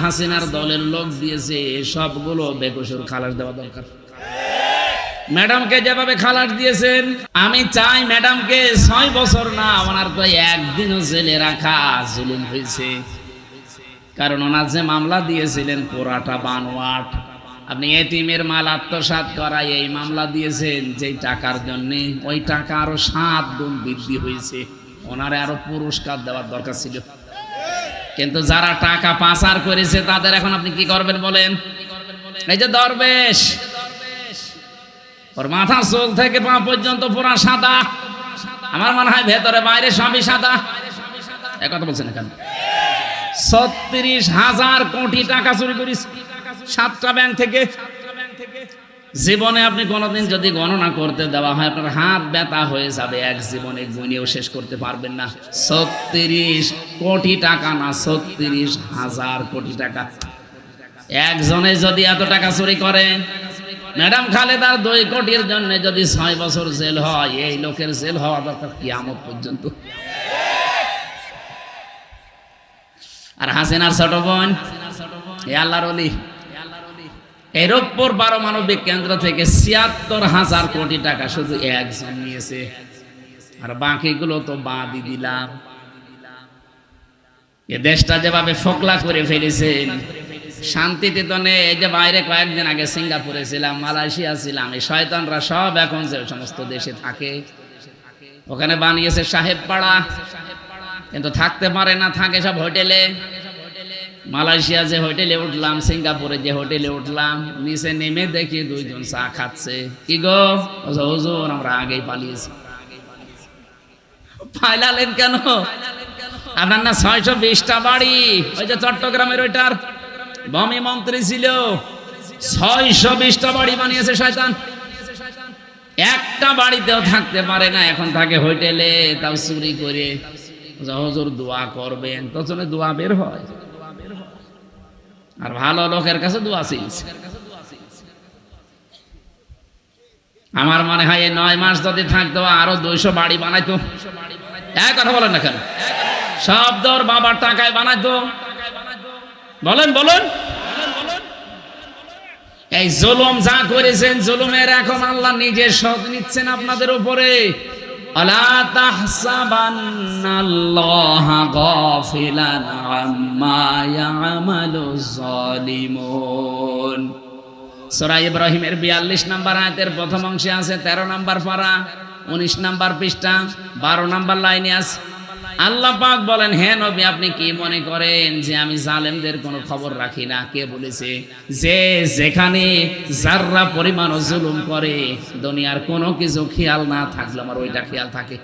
হাসিনার দলের লোক দিয়েছে সবগুলো বেকসুর খালাস দেওয়া দরকার। ম্যাডামকে যেভাবে খালাস দিয়েছেন, আমি চাই ম্যাডামকে 6 বছর না, ওনার তো একদিনও জেলে রাখা জুলুম হয়েছে। কারণ ওনার যে মামলা দিয়েছিলেন পুরাটা বানোয়াট। আপনি এতিমের মাল আত্মসাৎ করায় এই মামলা দিয়েছেন যেই টাকার জন্যে, ওই টাকা আরো 7 গুণ বৃদ্ধি হয়েছে। ওনারে আরো পুরস্কার দেওয়ার দরকার ছিল। কিন্তু যারা টাকা পাচার করেছে তাদের এখন আপনি কি করবেন বলেন? এই যে দরবেশ, ওর মাথার চুল থেকে পা পর্যন্ত পুরা সাদা, আমার মনে হয় ভেতরে বাইরে সবই সাদা। এক কথা বলছেন এখানে 36,000 কোটি টাকা চুরি করিস 7টা ব্যাংক থেকে। জীবনে আপনি কোনোদিন যদি গণনা করতে দেওয়া হয় আপনার হাত ব্যথা হয়ে যাবে, এক জীবনে গুণেও শেষ করতে পারবেন না। 36 কোটি টাকা না, 36,000 কোটি টাকা। একজনে যদি এত টাকা চুরি করে, ম্যাডাম খালেদার 2 কোটির জন্য যদি 6 বছর জেল হয়, এই লোকের জেল হওয়া দরকার কিয়ামত পর্যন্ত। আর হাসিনার ছোট বোন এ আল্লাহর ওলি, এই রূপপুর পারমাণবিক কেন্দ্র থেকে 76,000 কোটি টাকা শুধু একজন নিয়েছে, আর বাকিগুলো তো বাদই দিলাম। এ দেশটা যেভাবে ফোকলা করে ফেলেছেন, শান্তিতে তো নেই। এই যে বাইরে কয়েকদিন আগে সিঙ্গাপুরে ছিলাম, মালয়েশিয়া ছিলাম, এই শয়তানরা সব এখন যে সমস্ত দেশে থাকে ওখানে বানিয়েছে সাহেব পাড়া, কিন্তু থাকতে পারে না, থাকে সব হোটেলে। মালয়েশিয়া যে হোটেলে উঠলাম, সিঙ্গাপুরে যে হোটেলে উঠলাম, নিচে নেমে দেখি 2 জন চা খাচ্ছে। কি গো হুজুর, আমরা আগেই পালিয়েছি। পালালেন কেন? আপনার না 620টা বাড়ি, ওই যে চট্টগ্রামের ওইটার ভূমি মন্ত্রী ছিল, 620টা বাড়ি বানিয়েছে শয়তান। একটা বাড়িতেও থাকতে পারে না, এখন থাকে হোটেলে, তাও চুরি করে। হুজুর দোয়া করবেন, তখন দোয়া বের হয়। আর ভালো লোকের কাছে দোয়া চাইছে। আমার মনে হয় এই 9 মাস যদি থাকতো আরো 200 বাড়ি বানাইতো। এক কথা বলেন না কেন? সব দর বাবার টাকায় বানাইতো। বলেন বলেন। এই জুলুম যা করেছেন, জুলুমের এখন আল্লাহ নিজে শোধ নিচ্ছেন আপনাদের উপরে। আলা তাহসাবান্নাল্লাহা গাফিলান আম্মা ইয়ামালুজ জালিমুন। সূরা ইব্রাহিমের 42 নম্বর আয়াতের প্রথম অংশে আছে 13 নম্বর পারা 19 নম্বর পৃষ্ঠা 12 নম্বর লাইনে আছে। আল্লাহ পাক বলেন, হে নবী আপনি কি মনে করেন যে আমি জালেমদের কোনো খবর রাখি না? কে বলেছে? যে যেখানে যাররা পরিমাণ জুলুম করে দুনিয়ার কোনো কিছু খেয়াল না থাকলে আমার ওইটা খেয়াল থাকে।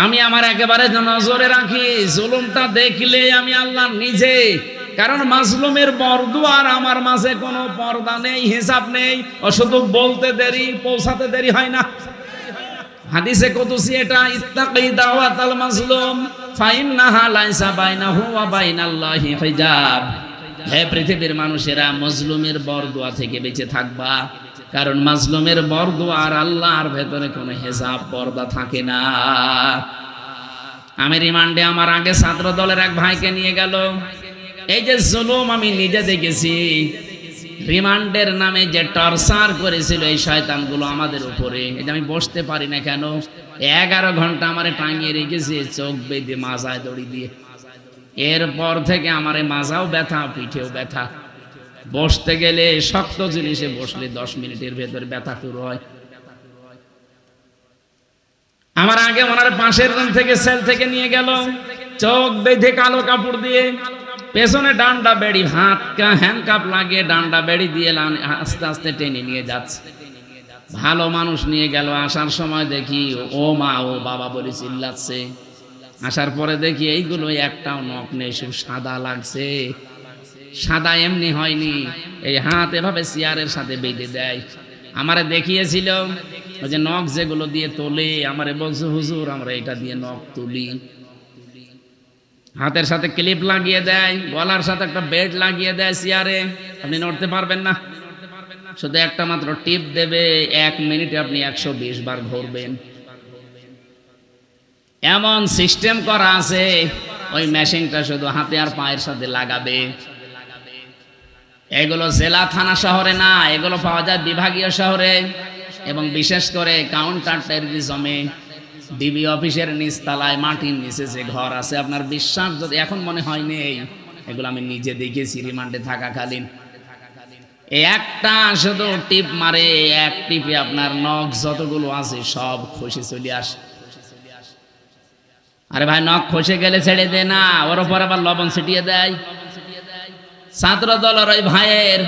আমি আমার একেবারে নজরে রাখি, জুলুমটা দেখলে আমি আল্লাহ নিজে। কারণ মাজলুমের বরদুয়ার আমার মাঝে কোনো পর্দা নেই, হিসাব নেই, ও শুধু বলতে দেরি, পৌঁছাতে দেরি হয় না। হাদিসে কুদসি এটা, ইত্তাকি দাওয়াতাল মাজলুম ফাইন্নাহা লাইসা বাইনাহু ওয়া বাইনাল্লাহি হিজাব। হে পৃথিবীর মানুষেরা, মাজলুমের বরদুয়া থেকে বেঁচে থাকবা, কারণ মাজলুমের বরদুয়া আর আল্লাহর ভেতরে কোনো হিসাব পর্দা থাকে না। আমি রিমান্ডে আমার আগে ছাত্র দলের এক ভাইকে নিয়ে গেল। এই যে জুলুম আমি নিজে দেখেছি, রিমান্ডের নামে যে টর্চার করেছিল এই শয়তানগুলো আমাদের উপরে। এই যে আমি বসতে পারি না কেন, 11 ঘন্টা আমারে টাঙিয়ে রেখেছে চোখ বেঁধে, মাজায় দড়ি দিয়ে। এরপর থেকে আমারে মাজাও ব্যথা, পিঠেও ব্যথা। বসতে গেলে শক্ত জিনিসে বসলে 10 মিনিটের ভেতর ব্যথা শুরু হয়। আমার আমার আগে ওনার পাশের রুম থেকে সেল থেকে নিয়ে গেল, চোখ বেঁধে কালো কাপড় দিয়ে, পেছনে ডান্ডা বেড়ি, হ্যান্ডকাপ লাগিয়ে ডান্ডা বেড়ি দিয়ে আস্তে আস্তে টেনে নিয়ে যাচ্ছে। ভালো মানুষ নিয়ে গেল, আসার সময় দেখি ও মা ও বাবা বলে চিল্লাচ্ছে। আসার পরে দেখি এইগুলো একটাও নখ নেই, শুধু সাদা লাগছে। সাদা এমনি হয়নি, এই হাত এভাবে চেয়ারের সাথে বেঁধে দেয়। আমারে দেখিয়েছিল ওই যে নখ যেগুলো দিয়ে তোলে, আমারে বলছে হুজুর আমরা এটা দিয়ে নখ তুলি। হাতের সাথে ক্লিপ লাগিয়ে দেয়, গলার সাথে একটা বেল্ট লাগিয়ে দেয় চেয়ারে, আপনি নড়তে পারবেন না, শুধু একটা মাত্র টিপ দেবে, 1 মিনিটে আপনি 120 বার ঘুরবেন। এমন সিস্টেম করা আছে, ওই মেশিনটা শুধু হাতে আর পায়ের সাথে লাগাবে। এগুলো জেলা থানা শহরে না, এগুলো পাওয়া যায় বিভাগীয় শহরে, এবং বিশেষ করে কাউন্টার টেররিজমে ডিবি অফিসের নিচতলায় মাটির নিচে যে ঘর আছে, আপনার বিশ্বাস যদি এখন মনে হয় নেই, এগুলো আমি নিজে দেখেছি রিমান্ডে থাকাকালীন। একটা শুধু টিপ মারে, এক টিপে আপনার নখ যতগুলো আছে সব খসে চলে আসে। আরে ভাই নখ খসে গেলে ছেড়ে দে না, ওর উপর আবার লবণ ছিটিয়ে দেয়। ছাত্র দলের ওই ভাইয়ের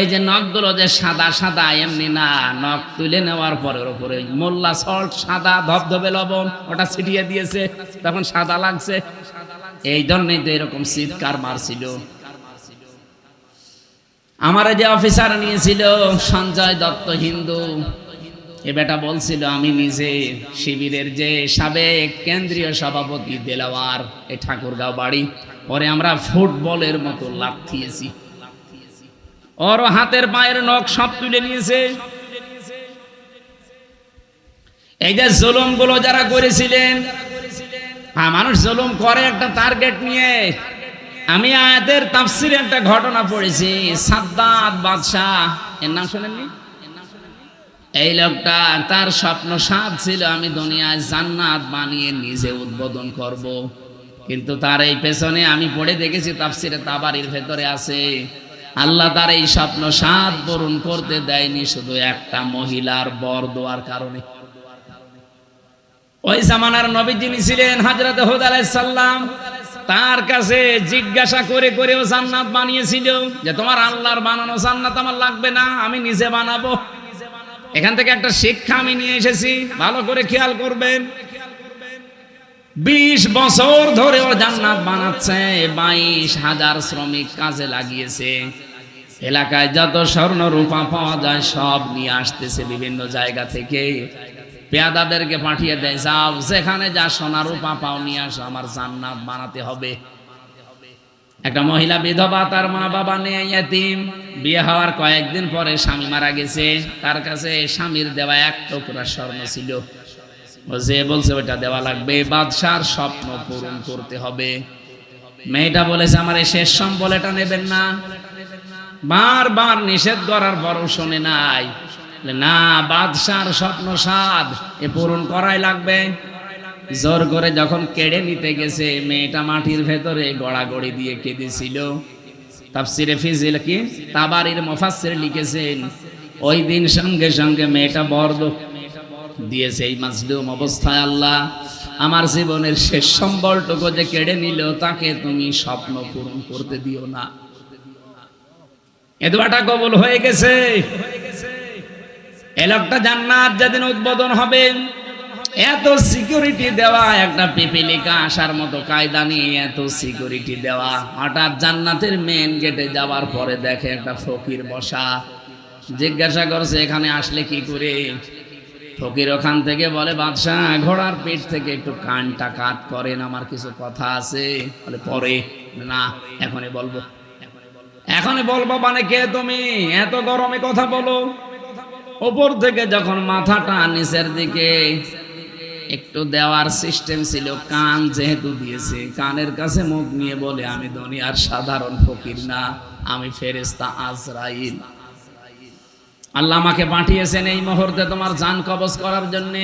এই যে নখগুলো যে সাদা সাদা এমনি না, নখ তুলে নেওয়ার পরে ওর উপরে মোল্লা সল্ট সাদা ধবধবে লবণ ওটা ছিটিয়ে দিয়েছে, তখন সাদা লাগছে। এই জন্যই তো এরকম চিৎকার মারছিল। আমার যে অফিসার নিয়েছিল সঞ্জয় দত্ত হিন্দু, এ বেটা বলছিল আমি নিজে শিবিরের যে সাবেক কেন্দ্রীয় সভাপতি দেলাওয়ার, এই ঠাকুরগাঁও বাড়ি, পরে আমরা ফুটবলের মতো লাফিয়েছি। ওর হাতের পায়ের নখ সব তুলে নিয়েছে। এই যে জুলুম গুলো যারা করেছিলেন, মানুষ জুলুম করে একটা টার্গেট নিয়ে। আমি আয়াতের তাফসিরে একটা ঘটনা পড়েছি, সাদ্দাত বাদশাহ, এর নাম শোনেননি? এই লোকটা, তার স্বপ্ন সাদ ছিল আমি দুনিয়ায় জান্নাত বানিয়ে নিজে উদ্বোধন করব, কিন্তু তার এই পেছনে আমি পড়ে দেখেছি তাফসিরে তাবারির ভেতরে আছে, আল্লাহ তার এই স্বপ্ন সাদ পূরণ করতে দেয়নি শুধু একটা মহিলার বর দেওয়ার কারণে। ওই জামানার নবী যিনি ছিলেন হযরত হুদ আলাইহিস সালাম, তার কাছে জিজ্ঞাসা করে করেও জান্নাত বানিয়েছিল যে তোমার আল্লাহর বানানো জান্নাত আমার লাগবে না, আমি নিজে বানাবো। এখান থেকে একটা শিক্ষা আমি নিয়ে এসেছি, ভালো করে খেয়াল করবেন। 20 বছর ধরেও জান্নাত বানাচ্ছে, 22,000 শ্রমিক কাজে লাগিয়েছে, এলাকায় যত স্বর্ণ রূপা পাওয়া যায় সব নিয়ে আসতেছে বিভিন্ন জায়গা থেকে, পেয়াদাদেরকে পাঠিয়ে দেয়, যাও যেখানে যা সোনা রূপা পাও নিয়ে আসো, আমার জান্নাত বানাতে হবে। একটা মহিলা বিধবা, তার মা বাবা নেই, ইয়াতিম, বিয়ে হওয়ার কয়েকদিন পরে স্বামী মারা গেছে, তার কাছে স্বামীর দেওয়া 1 টুকরা স্বর্ণ ছিল, ও যে বলছে ওটা দেওয়া লাগবে, বাদশার স্বপ্ন পূরণ করতে হবে। মেয়েটা বলেছে আমার এই শেষ সম্বল এটা নেবেন না, বারবার নিষেধ করার পরও শোনে নাই, না বাদশার স্বপ্ন সাদ এ পূরণ করাই লাগবে। জোর করে যখন কেড়ে নিতে গেছে, মেয়েটা মাটির ভেতরে গড়াগড়ি দিয়ে কেঁদেছিল। তাফসিরে ফিজিল কি তাবারির মুফাসসির লিখেছেন, ওই দিন সঙ্গে সঙ্গে মেয়েটা বর্দ দিয়েছে, এই মাজলুম অবস্থায় আল্লাহ আমার জীবনের শেষ সম্বলটুকু যে কেড়ে নিল, তাকে তুমি স্বপ্ন পূরণ করতে দিও না। এ দোয়াটা কবুল হয়ে গেছে। এই লোকটা জান্নাত যেদিন উদ্বোধন হবে, এত সিকিউরিটি দেওয়া, একটা পিপিলিকা আসার মতো কায়দা নিয়ে এত সিকিউরিটি দেওয়া, হঠাৎ জান্নাতের মেন গেটে যাওয়ার পরে দেখে একটা ফকির বসা। জিজ্ঞাসা করছে এখানে আসলে কি করে? ফকির ওখান থেকে বলে, বাদশাহ ঘোড়ার পেট থেকে একটু কানটা কাট করেন, আমার কিছু কথা আছে। বলে পরে না, এখনই বলবো। এখনই বলবো মানে কে তুমি? এত গরমে কথা বলো। উপর থেকে যখন মাথাটা নিচের দিকে একটু দেওয়ার সিস্টেম ছিল, কান যেহেতু দিয়েছে, কানের কাছে মুখ নিয়ে বলে, আমি দুনিয়ার সাধারণ ফকির না, আমি ফেরেশতা আজরাইল। আল্লাহ আমাকে পাঠিয়েছেন এই মুহূর্তে তোমার জান কবজ করার জন্য।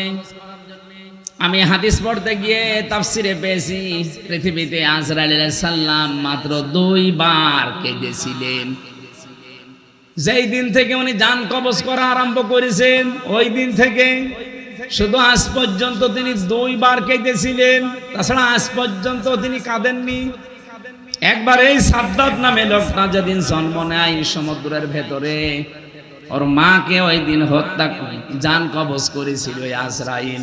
আমি হাদিস পড়তে গিয়ে তাফসিরে পেয়েছি, পৃথিবীতে আজরাইল আলাইহিস সালাম মাত্র 2 বার কেঁদেছিলেন। যেই দিন থেকে উনি জান কবজ করা আরম্ভ করেছেন, ওই দিন থেকে শুধু আজ পর্যন্ত তিনি 2 বার কেঁদেছিলেন, তাছাড়া আজ পর্যন্ত তিনি কাঁদেননি। একবার এই সাদ্দাত নামে লোকটা যেদিন জন্ম নেয় সমুদ্রের ভেতরে, ওর মাকে ওই দিন হত্যা জান কবজ করেছিল ওই আজরাইল।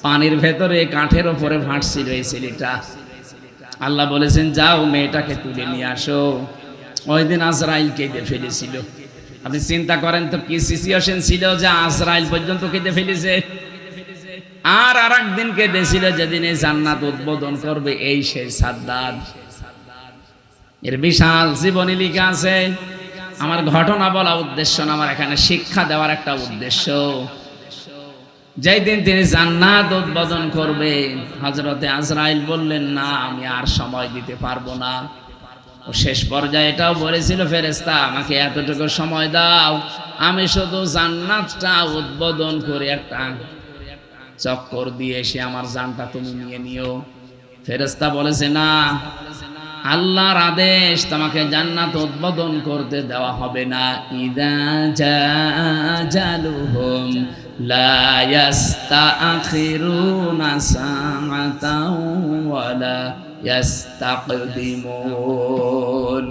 পানির ভেতরে কাঠের ওপরে ভাসছিল এই ছেলেটা। আল্লাহ বলেছেন যাও মেয়েটাকে তুলে নিয়ে আসো। ওই দিন আজরাইল কেঁদে ফেলেছিল। আপনি চিন্তা করেন তো কি সিচুয়েশন ছিল যে আজরাইল পর্যন্ত কেঁদে ফেলেছে। আর আরেকদিন কেঁদেছিল যেদিন এই জান্নাত উদ্বোধন করবে এই সেই সাদ্দাত। এর বিশাল জীবনী লেখা আছে। আমার ঘটনা বলা উদ্দেশ্য না, আমার এখানে শিক্ষা দেওয়ার একটা উদ্দেশ্য। যেই দিন তিনি জান্নাত উদ্বোধন করবে, হযরতে আজরাইল বললেন না আমি আর সময় দিতে পারবো না। ও শেষ পর্যায়ে এটাও বলেছিল ফেরেশতা আমাকে এতটুকু সময় দাও, আমি শুধু জান্নাতটা উদ্বোধন করে একটা চক্কর দিয়ে এসে আমার জানটা তুমি নিয়ে নিও। ফেরেশতা বলেছে না, আল্লাহর আদেশ তোমাকে জান্নাত উদ্বোধন করতে দেওয়া হবে না। ইদা জাজালুহুম লা ইস্তাখিরুনা সাআতাও ওয়ালা ইস্তাকদিমুন।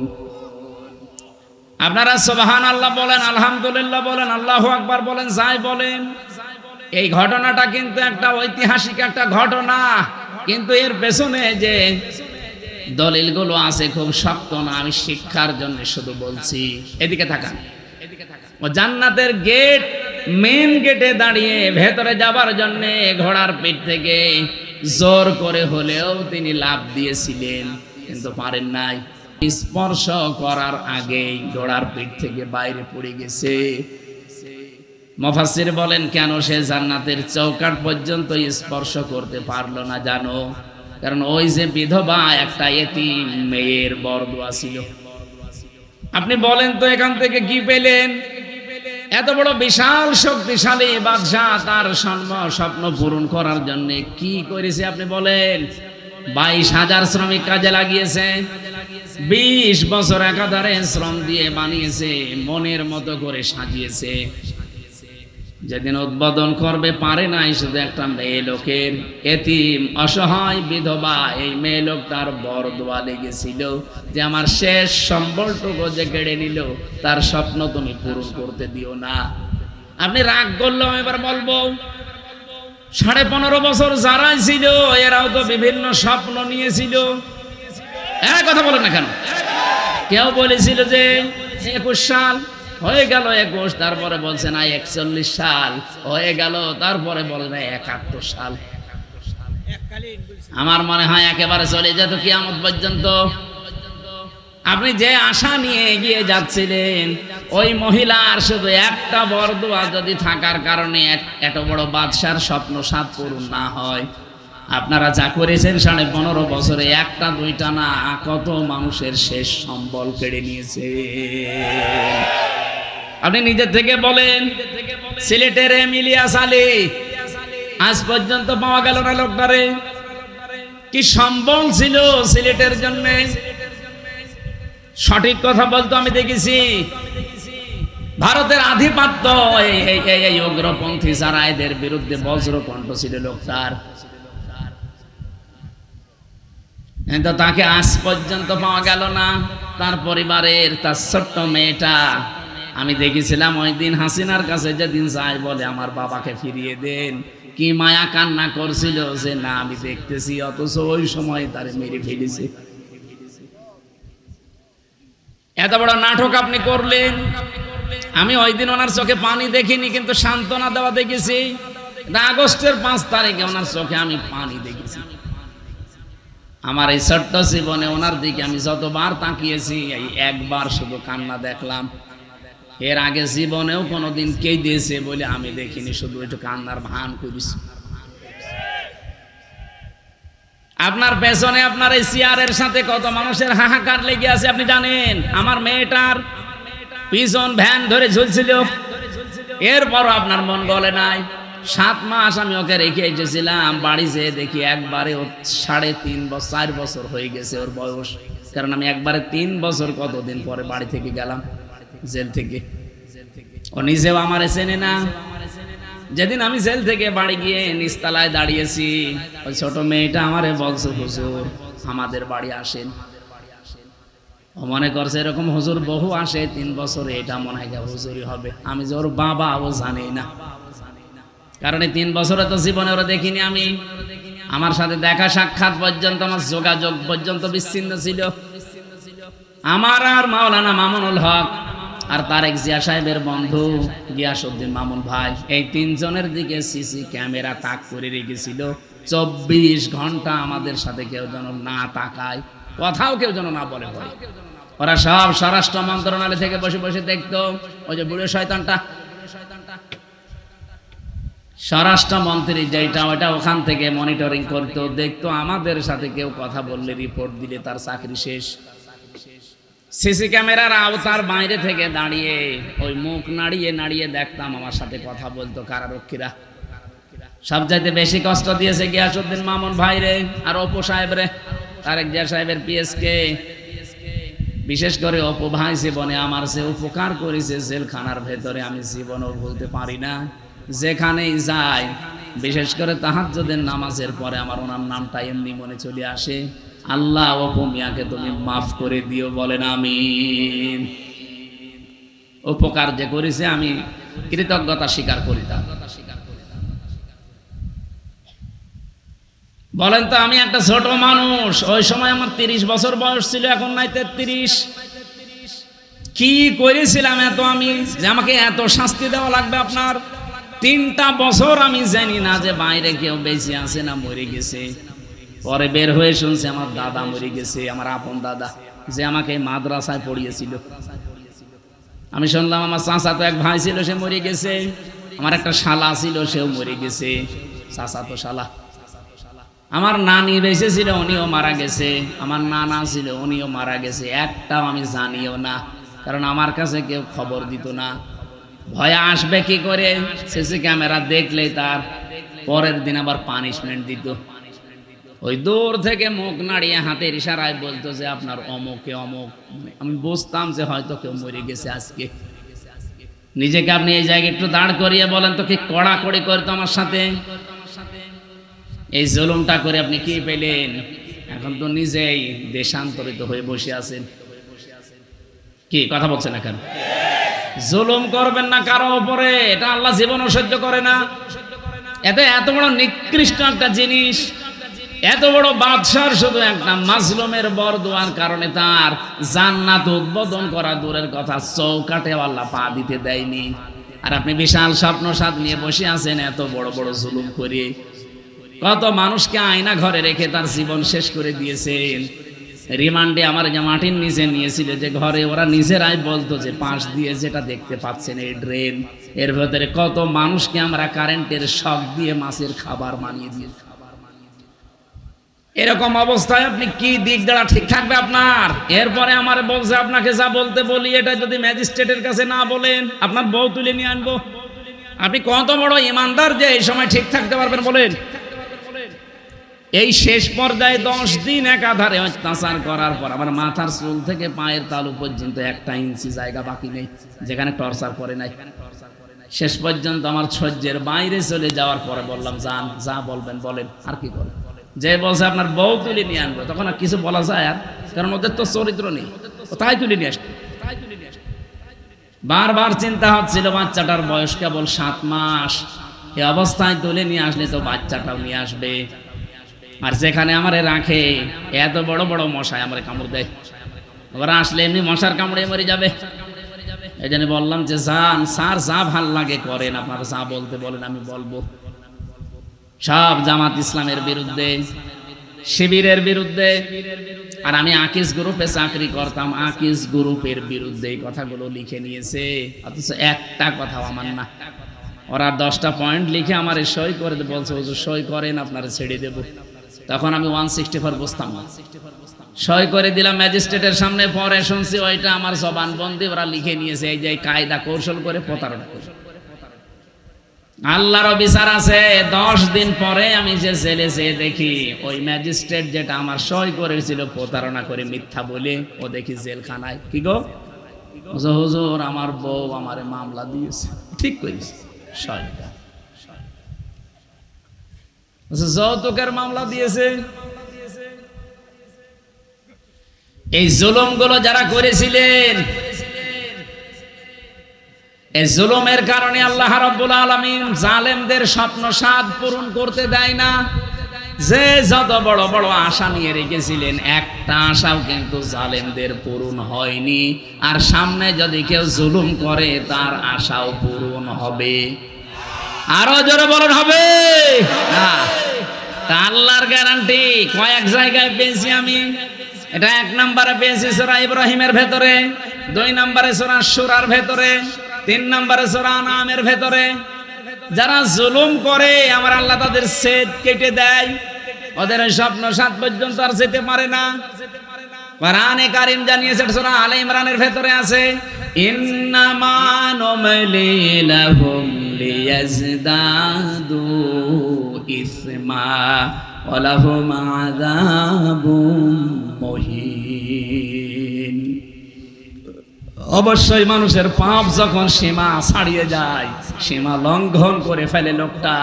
আপনারা সুবহানাল্লাহ বলেন, আলহামদুলিল্লাহ বলেন, আল্লাহু আকবার বলেন, যাই বলেন। এই ঘটনাটা কিন্তু একটা ঐতিহাসিক একটা ঘটনা, কিন্তু এর পেছনে যে দলিলগুলো আছে খুব শক্ত না। আমি শিক্ষার জন্য শুধু বলছি। এদিকে তাকান। ও জান্নাতের গেট, মেন গেটে দাঁড়িয়ে ভেতরে যাবার জন্য ঘোড়ার পিঠ থেকে জোর করে হলেও তিনি লাফ দিয়েছিলেন, কিন্তু পারেন নাই। স্পর্শ করার আগেই ঘোড়ার পিঠ থেকে বাইরে পড়ে গেছে। মুফাসসির বলেন কেন সে জান্নাতের চৌকাঠ পর্যন্ত স্পর্শ করতে পারলো না জানো? কারণ ওই যে বিধবা একটা এতিম মেয়ের বরদোয়া ছিল। আপনি বলেন তো এখান থেকে কি পেলেন? এত বড় বিশাল শক্তিশালী বাদশাহ তার স্বপ্ন পূরণ করার জন্য কি করেছে আপনি বলেন? 22,000 শ্রমিক কাজে লাগিয়েছে, 20 বছর একাধারে শ্রম দিয়ে বানিয়েছে, মনের মতো করে সাজিয়েছে। যেদিন উদ্বোধন করবে পারে নাই, শুধু একটা মেয়ে লোকের এতিম অসহায় বিধবা এই মেয়ে লোকটার বরদোয়া লেগেছিল যে আমার শেষ সম্বলটুকু যে কেড়ে নিল তার স্বপ্ন তুমি পূরণ করতে দিও না। আপনি রাগ করলেও এবার বলবো 15.5 বছর যারা ছিল এরাও তো বিভিন্ন স্বপ্ন নিয়েছিল। কথা বলেন না কেন? কেউ বলেছিল যে 21 সাল হয়ে গেল, 21, তারপরে বলছে না 41 সাল হয়ে গেল, তারপরে বলে না 71 সাল। আমার মনে হয় একেবারে চলে যেত কিয়ামত পর্যন্ত। আপনি যে আশা নিয়ে এগিয়ে যাচ্ছিলেন, ওই মহিলার শুধু একটা বরদোয়া যদি থাকার কারণে এত বড় বাদশার স্বপ্ন সাত পূরণ না হয়, আপনারা যা করেছেন 15.5 বছরে একটা দুইটা না কত মানুষের শেষ সম্বল কেড়ে নিয়েছে। আপনি নিজের থেকে বলেন, সিলেটের ইলিয়াস আলী আজ পর্যন্ত পাওয়া গেল না লোকটারে। কি সম্বল ছিল সিলেটের জন্য? সঠিক কথা বলতো আমি দেখেছি। ভারতের আধিপত্য এই উগ্রপন্থী যারা এদের বিরুদ্ধে বজ্রকণ্ঠ ছিল লোকটার, কিন্তু তাকে আজ পর্যন্ত পাওয়া গেল না। তার পরিবারের তার ছোট্ট মেয়েটা আমি দেখেছিলাম ওই দিন হাসিনার কাছে যেদিন যায় বলে আমার বাবাকে ফিরিয়ে দেন, কি মায়া কান্না করছিল যে না আমি দেখতেছি, অথচ ওই সময় তারে মেরে ফেলেছে। এত বড় নাটক আপনি করলেন। আমি ওই দিন ওনার চোখে পানি দেখিনি, কিন্তু সান্ত্বনা দেওয়া দেখেছি। আগস্টের 5 তারিখে ওনার চোখে আমি পানি দেখেছি। আমার এই ছোট্ট জীবনে ওনার দিকে আমি যতবার তাকিয়েছি এই একবার শুধু কান্না দেখলাম। এর আগে জীবনেও কোনোদিন কে দিয়েছে বলে আমি দেখিনি, শুধু একটু কান্নার ভান করেছি। আপনার পেছনে আপনার এই চেয়ারের সাথে কত মানুষের হাহাকার লেগে আছে আপনি জানেন? আমার মেয়েটার পিছন ভ্যান ধরে ঝুলছিল, এরপরও আপনার মন গলে নাই। 7 মাস আমি ওকে রেখে এসেছিলাম, বাড়ি যেয়ে দেখি একবারে ওর 3.5 বছর হয়ে গেছে ওর বয়স। কারণ আমি একবারে 3 বছর কতদিন পরে বাড়ি থেকে গেলাম, জেল থেকে। ও নিজেও আমারে চেনে না, যেদিন আমি জেল থেকে বাড়ি গিয়ে নিচতলায় দাঁড়িয়েছি, ওই ছোট মেয়েটা আমারে বলছে, হুজুর আমাদের বাড়ি আসেন। ও মনে করছে এরকম হুজুর বহু আসে, 3 বছরে এটা মনে হয় হুজুরই হবে। আমি যে ওর বাবা, ও জানেই না, কারণ এই 3 বছরে তো জীবনে ওরা দেখিনি আমি। আমার সাথে দেখা সাক্ষাৎ পর্যন্ত, আমার যোগাযোগ পর্যন্ত বিচ্ছিন্ন ছিল। আমার আর মাওলানা মামুনুল হক আর তারেক জিয়া সাহেবের বন্ধু গিয়াসউদ্দিন মামুন ভাই, এই 3 জনের দিকে সিসি ক্যামেরা তাক করে রেখেছিল। 24 ঘন্টা আমাদের সাথে কেউ যেন না তাকায়, কথাও কেউ যেন না বলে। ওরা সব স্বরাষ্ট্র মন্ত্রণালয় থেকে বসে বসে দেখতো। ওই যে বুড়ো শয়তানটা, স্বরাষ্ট্রমন্ত্রী যেটা, ওটা ওখান থেকে মনিটরিং করতো, দেখতো আমাদের সাথে কেউ কথা বললে, রিপোর্ট দিলে তার চাকরি শেষ। সিসি ক্যামেরার আওতার বাইরে থেকে দাঁড়িয়ে ওই মুখ নাড়িয়ে নাড়িয়ে দেখতাম আমার সাথে কথা বলতো কারারক্ষীরা। সবচাইতে বেশি কষ্ট দিয়েছে গিয়াসউদ্দিন মামুন ভাই রে, আর অপু সাহেব রে, তারেক জিয়া সাহেবের পিএসকে। বিশেষ করে অপু ভাই জীবনে আমার যে উপকার করেছে জেলখানার ভেতরে, আমি জীবনও ভুলতে পারি না। যেখানেই যাই, বিশেষ করে তাহাজ্জুদের নামাজের পরে আমার ওনার নামটা এমনি মনে চলে আসে, আল্লাহ অপু মিয়াকে তুমি মাফ করে দিও, বলেন আমিন। উপকার যে করেছে আমি কৃতজ্ঞতা স্বীকার করি। বলেন তো, আমি একটা ছোট মানুষ, ওই সময় আমার 30 বছর বয়স ছিল, এখন নাই 33। কি করেছিলাম এত আমি, যে আমাকে এত শাস্তি দেওয়া লাগবে আপনার? 3টা বছর আমি জানি না যে বাইরে কেউ বেঁচে আছে না মরে গেছে। পরে বের হয়ে শুনছি আমার দাদা মরে গেছে, আমার আপন দাদা, যে আমাকে মাদ্রাসায় পড়িয়েছিল। আমি শুনলাম আমার চাচা তো এক ভাই ছিল, সে মরে গেছে। আমার একটা শালা ছিল, সেও মরে গেছে, চাচা তো শালা। আমার নানি বেঁচে ছিল, উনিও মারা গেছে। আমার নানা ছিল, উনিও মারা গেছে। একটাও আমি জানিও না, কারণ আমার কাছে কেউ খবর দিত না। ভয় আসবে কি করে? সিসি ক্যামেরা দেখলেই তার পরের দিন আবার পানিশমেন্ট দিত। ওই দূর থেকে মুখ নাড়িয়ে হাতের ইশারায় বলতো যে আপনার অমুকে অমুক। আমি বুঝতাম যে হয়তো কেউ মরে গেছে আজকে। নিজেকে আপনি এই জায়গায় একটু দাঁড় করিয়ে বলেন তো, কি কড়াকড়ি করতো আমার সাথে। এই জুলুমটা করে আপনি কি পেলেন? এখন তো নিজেই দেশান্তরিত হয়ে বসে আছেন। কি কথা বলছেন না কেন? জুলুম করবেন না কারো উপরে, এটা আল্লাহ জীবনও সহ্য করে না। এত বড় নিকৃষ্ট একটা জিনিস, এত বড় বাদশার শুধু একটা মাজলুমের বরদোয়ার কারণে তার জান্নাত উদ্বোধন করা দূরের কথা, চৌকাটে আল্লাহ পা দিতে দেয়নি। আর আপনি বিশাল স্বপ্ন সাথ নিয়ে বসে আছেন, এত বড় বড় জুলুম করে। কত মানুষকে আয়না ঘরে রেখে তার জীবন শেষ করে দিয়েছেন। রিমান্ডে আমার যে মাটির নিচে নিয়েছিল, যে ঘরে ওরা নিজেরাই বলতো যে পাশ দিয়ে যেটা দেখতে পাচ্ছেন এই ড্রেন, এর ভেতরে কত মানুষকে আমরা কারেন্টের শক দিয়ে মাছের খাবার বানিয়ে দিয়ে। এরকম অবস্থায় আপনি কি দিক দ্বারা ঠিক থাকবে আপনার? এরপরে আমার বলছে আপনাকে যা বলতে বলি, এটা যদি ম্যাজিস্ট্রেটের কাছে না বলেন, আপনার বউ তুলে নিয়ে আনবো। আপনি কত বড় ইমানদার যে এই সময় ঠিক থাকতে পারবেন বলেন? এই শেষ পর্যায়ে 10 দিন একাধারে অত্যাচার করার পর আমার মাথার চুল থেকে পায়ের তালু পর্যন্ত 1 ইঞ্চি জায়গা বাকি নেই যেখানে টর্চার করে নাই। শেষ পর্যন্ত আমার সহ্যের বাইরে চলে যাওয়ার পরে বললাম, যান, যা বলবেন বলেন। আর কি বলেন? যে বলছে আপনার বউ তুলে নিয়ে আনবো, তখন আর কিছু বলা যায়? আর কারণ ওদের তো চরিত্র নেই, তাই তুলে নিয়ে আসবে। বারবার চিন্তা হচ্ছিল, বাচ্চাটার বয়স কেবল 7 মাস, এই অবস্থায় তুলে নিয়ে আসলে তো বাচ্চাটাও নিয়ে আসবে। আর যেখানে আমারে রাখে এত বড় বড় মশায় আমারে কামড় দেয়, ওরা আসলে এমনি মশার কামড়ে মরে যাবে। এই জন্য বললাম যে যান স্যার, যা ভাল লাগে করেন, আপনারা যা বলতে বলেন আমি বলবো। সব জামাত ইসলামের বিরুদ্ধে, শিবিরের বিরুদ্ধে। আর আমি আকিজ গ্রুপে চাকরি করতাম, আকিজ গ্রুপের বিরুদ্ধে এই কথাগুলো লিখে নিয়েছে, অথচ একটা কথাও আমার না। ওরা 10টা পয়েন্ট লিখে আমার সই করে বলছে, হুজুর সই করেন, আপনারা ছেড়ে দেব। তখন আমি 164 বুঝতাম না, সই করে দিলাম ম্যাজিস্ট্রেটের সামনে। পরে শুনছি ওইটা আমার জবানবন্দি ওরা লিখে নিয়েছে, এই যে কায়দা কৌশল করে প্রতারণা করে। আল্লাহর বিচার আছে। 10 দিন পরে আমি যে জেলে যেয়ে দেখি ওই ম্যাজিস্ট্রেট যেটা আমার সই করেছিল প্রতারণা করে মিথ্যা বলে, ও দেখি জেলখানায়। কি গো হুজুর, আমার বউ আমারে মামলা দিয়েছে, ঠিক করেছে, সইটা যৌতুকের মামলা দিয়েছে। এই জুলুমগুলো যারা করেছিলেন, এই জুলুমের কারণে আল্লাহ রাব্বুল আলামিন জালেমদের স্বপ্ন সাধ পূরণ করতে দেয় না। যে যত বড় বড় আশা নিয়ে রেখেছিলেন, একটা আশাও কিন্তু জালেমদের পূরণ হয়নি। আর সামনে যদি কেউ জুলুম করে, তার আশাও পূরণ হবে। আরো জোরে বলেন হবে না? তা আল্লাহর গ্যারান্টি কয়েক জায়গায় পেয়েছি আমি। এটা 1 নম্বরে পেয়েছি সূরা ইব্রাহিমের ভেতরে, 2 নম্বরে সূরা শুরার ভেতরে, 3 নম্বরে সূরা আনামের ভেতরে। যারা জুলুম করে, আমার আল্লাহ তাদের সেদ কেটে দেয়, ওদের স্বপ্ন সাত পর্যন্ত আর যেতে পারে না। কোরআনে কারীম জানিয়েছে, সূরা আলে ইমরানের ভেতরে আছে, ইন্নামা নুমলি লাহুম লিয়াজদাদু ইসমা ওয়া লাহুম আযাবুম মুহিন। অবশ্যই মানুষের পাপ যখন সীমা ছাড়িয়ে যায়, সীমা লঙ্ঘন করে ফেলে লোকটা,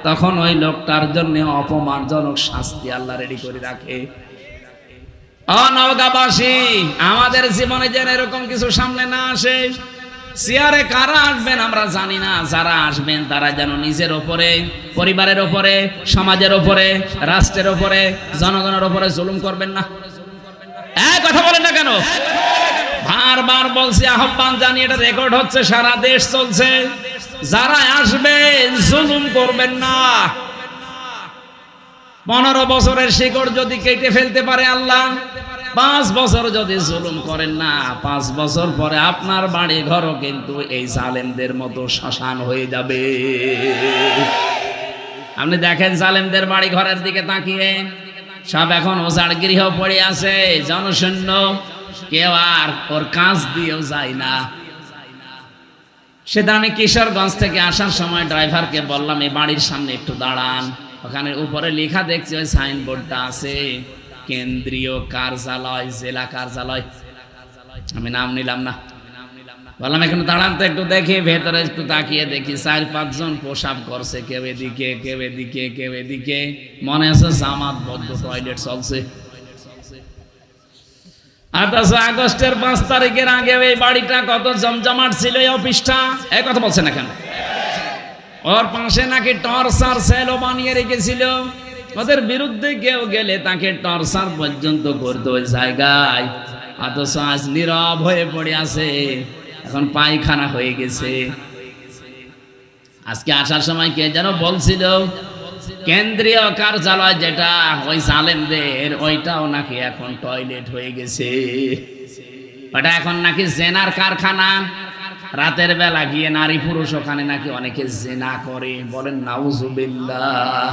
তখন ওই লোকটার জন্য অপমানজনক শাস্তি আল্লাহ রেডি করে রাখে। নওগাঁবাসী, আমাদের জীবনে যেন এরকম কিছু সামনে না আসে। চেয়ারে কারা আসবেন আমরা জানি না, যারা আসবেন তারা যেন নিজের ওপরে, পরিবারের ওপরে, সমাজের ওপরে, রাষ্ট্রের ওপরে, জনগণের ওপরে জুলুম করবেন না। কথা বলেন না কেন? বারবার বলছি, আহ্বান জানিয়ে, এটা রেকর্ড হচ্ছে, সারা দেশ চলছে। যারা আসবে জুলুম করবেন না। 15 বছরের শিকড় যদি কেটে ফেলতে পারে আল্লাহ, 5 বছর যদি জুলুম করেন না, 5 বছর পরে আপনার বাড়ি ঘরও কিন্তু এই জালেমদের মতো শ্মশান হয়ে যাবে। আপনি দেখেন জালেমদের বাড়ি ঘরের দিকে তাকিয়ে, সব এখন ওজাড় গৃহ পড়ে আছে, জনশূন্য, কেউ আর ওর কাজ দিয়েও যায় না। সেটা আমি কিশোরগঞ্জ থেকে আসার সময় ড্রাইভারকে বললাম, এই বাড়ির সামনে একটু দাঁড়ান, ওখানে উপরে লেখা দেখছি, ওই সাইনবোর্ডটা আছে, কেন্দ্রীয় কার্যালয়, জেলা কার্যালয়। আমি নাম নিলাম না, বললাম এখানে দাঁড়ান তো একটু দেখি। ভেতরে একটু তাকিয়ে দেখি 4-5 জন পোশাক করছে, কেউ এদিকে, কেউ এদিকে, কেউ এদিকে। মনে আছে জামাত বদ্ধ টয়লেট চলছে। অথচ আগস্টের 5 তারিখের আগে এই বাড়িটা কত জমজমাট ছিল, এই অফিসটা। এই কথা বলছে না কেন? ওর পাশে নাকি টর্চার সেলও বানিয়ে রেখেছিল, ওদের বিরুদ্ধে কেউ গেলে তাকে টর্চার পর্যন্ত করতো ওই জায়গায়। অথচ আজ নীরব হয়ে পড়ে আছে, এখন পায়খানা হয়ে গেছে। আজকে আসার সময় কে যেন বলছিল, কেন্দ্রীয় কার্যালয় যেটা ওই জালেমদের, ওইটাও নাকি এখন টয়লেট হয়ে গেছে। ওটা এখন নাকি জেনার কারখানা। রাতের বেলা গিয়ে নারী পুরুষ ওখানে নাকি অনেকে জেনা করে। বলেন নাউজুবিল্লাহ।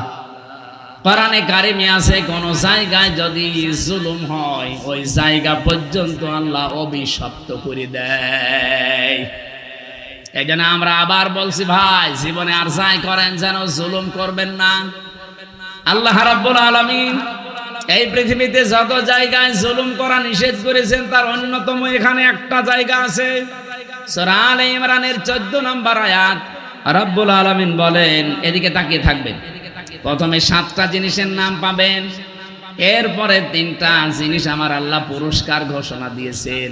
কোরআনে কারিমে আছে, কোন জায়গায় যদি জুলুম হয়, ওই জায়গা পর্যন্ত আল্লাহ অভিশপ্ত করে দেয়। এই জন্য আমরা আবার বলছি, ভাই জীবনে আর যাই করেন যেন জুলুম করবেন না। আল্লাহ রাব্বুল আলামিন এই পৃথিবীতে যত জায়গায় জুলুম করা নিষেধ করেছেন, তার অন্যতম এখানে একটা জায়গা আছে। সূরা আলে ইমরানের 14 নম্বর আয়াত, রাব্বুল আলামিন বলেন, এদিকে তাকিয়ে থাকবেন, প্রথমে 7টা জিনিসের নাম পাবেন, এরপরে 3টা জিনিস আমার আল্লাহ পুরস্কার ঘোষণা দিয়েছেন।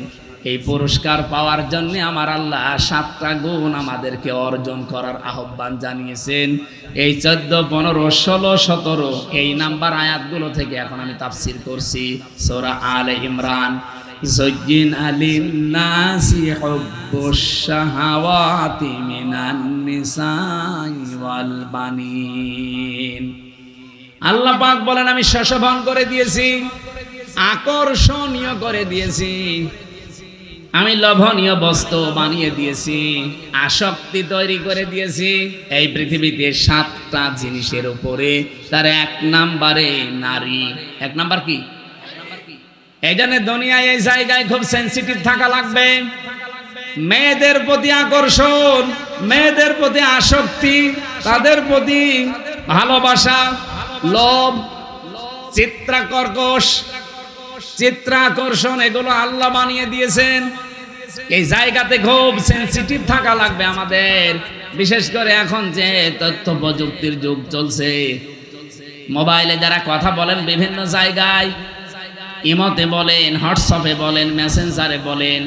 এই পুরস্কার পাওয়ার জন্য আমার আল্লাহ 7টা গুণ আমাদেরকে অর্জন করার আহ্বান জানিয়েছেন। এই 14, 15, 16, 17 এই নাম্বার আয়াতগুলো থেকে এখন আমি তাফসীর করছি। সূরা আলে ইমরান, যুজ্জিনা লিন-নাসি হুব্বুশ শাহাওয়াতি মিনান নিসাই ওয়াল বানিন। আল্লাহ পাক বলেন, আমি শোভন করে দিয়েছি, আকর্ষণীয় করে দিয়েছি, আমি লোভনীয় বস্তু বানিয়ে দিয়েছি, আসক্তি তৈরি করে দিয়েছি এই পৃথিবীতে 7টা জিনিসের উপরে। তার 1 নম্বরে নারী। 1 নাম্বার কি? এই জন্য দুনিয়ায় এই জায়গায় খুব সেনসিটিভ থাকা লাগবে। মেয়েদের প্রতি আকর্ষণ, মেয়েদের প্রতি আসক্তি, তাদের প্রতি ভালোবাসা, লোভ, চিত্রাকর্ষণ, এগুলো আল্লাহ বানিয়ে দিয়েছেন। এই জায়গাতে খুব সেনসিটিভ থাকা লাগবে আমাদের। বিশেষ করে এখন যে তথ্য প্রযুক্তির যুগ চলছে, মোবাইলে যারা কথা বলেন বিভিন্ন জায়গায়, ইমোতে বলেন, হোয়াটসঅ্যাপে বলেন, মেসেঞ্জারে বলেন,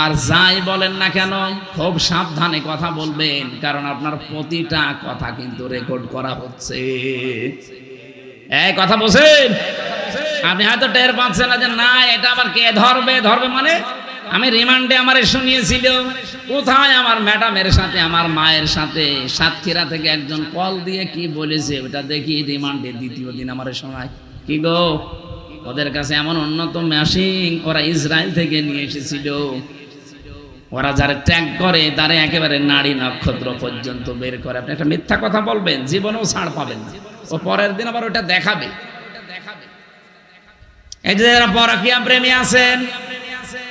আর যাই বলেন না কেন খুব সাবধানে কথা বলবেন, কারণ আপনার প্রতিটা কথা কিন্তু রেকর্ড করা হচ্ছে। এই কথা বলছেন, আপনি হয়তো টের পাচ্ছেন না যে না এটা আবার কে ধরবে। ধরবে মানে আমি রিমান্ডে আমার শুনিয়েছিল, কোথায় আমার ম্যাডামের সাথে আমার মায়ের সাথে সাতক্ষীরা থেকে একজন কল দিয়ে কি বলেছে ওটা দেখি রিমান্ডে দ্বিতীয় দিন আমার শোনায়। কি গো, ওদের কাছে এমন উন্নত মেশিন ওরা ইসরায়েল থেকে নিয়ে এসেছিল, ওরা যারা ট্যাগ করে তারা একেবারে নারী নক্ষত্র পর্যন্ত বের করে। আপনি একটা মিথ্যা কথা বলবেন, জীবনেও ছাড় পাবেন না, ও পরের দিন আবার ওটা দেখাবে। এই যে যারা পরকীয়া প্রেমী আছেন,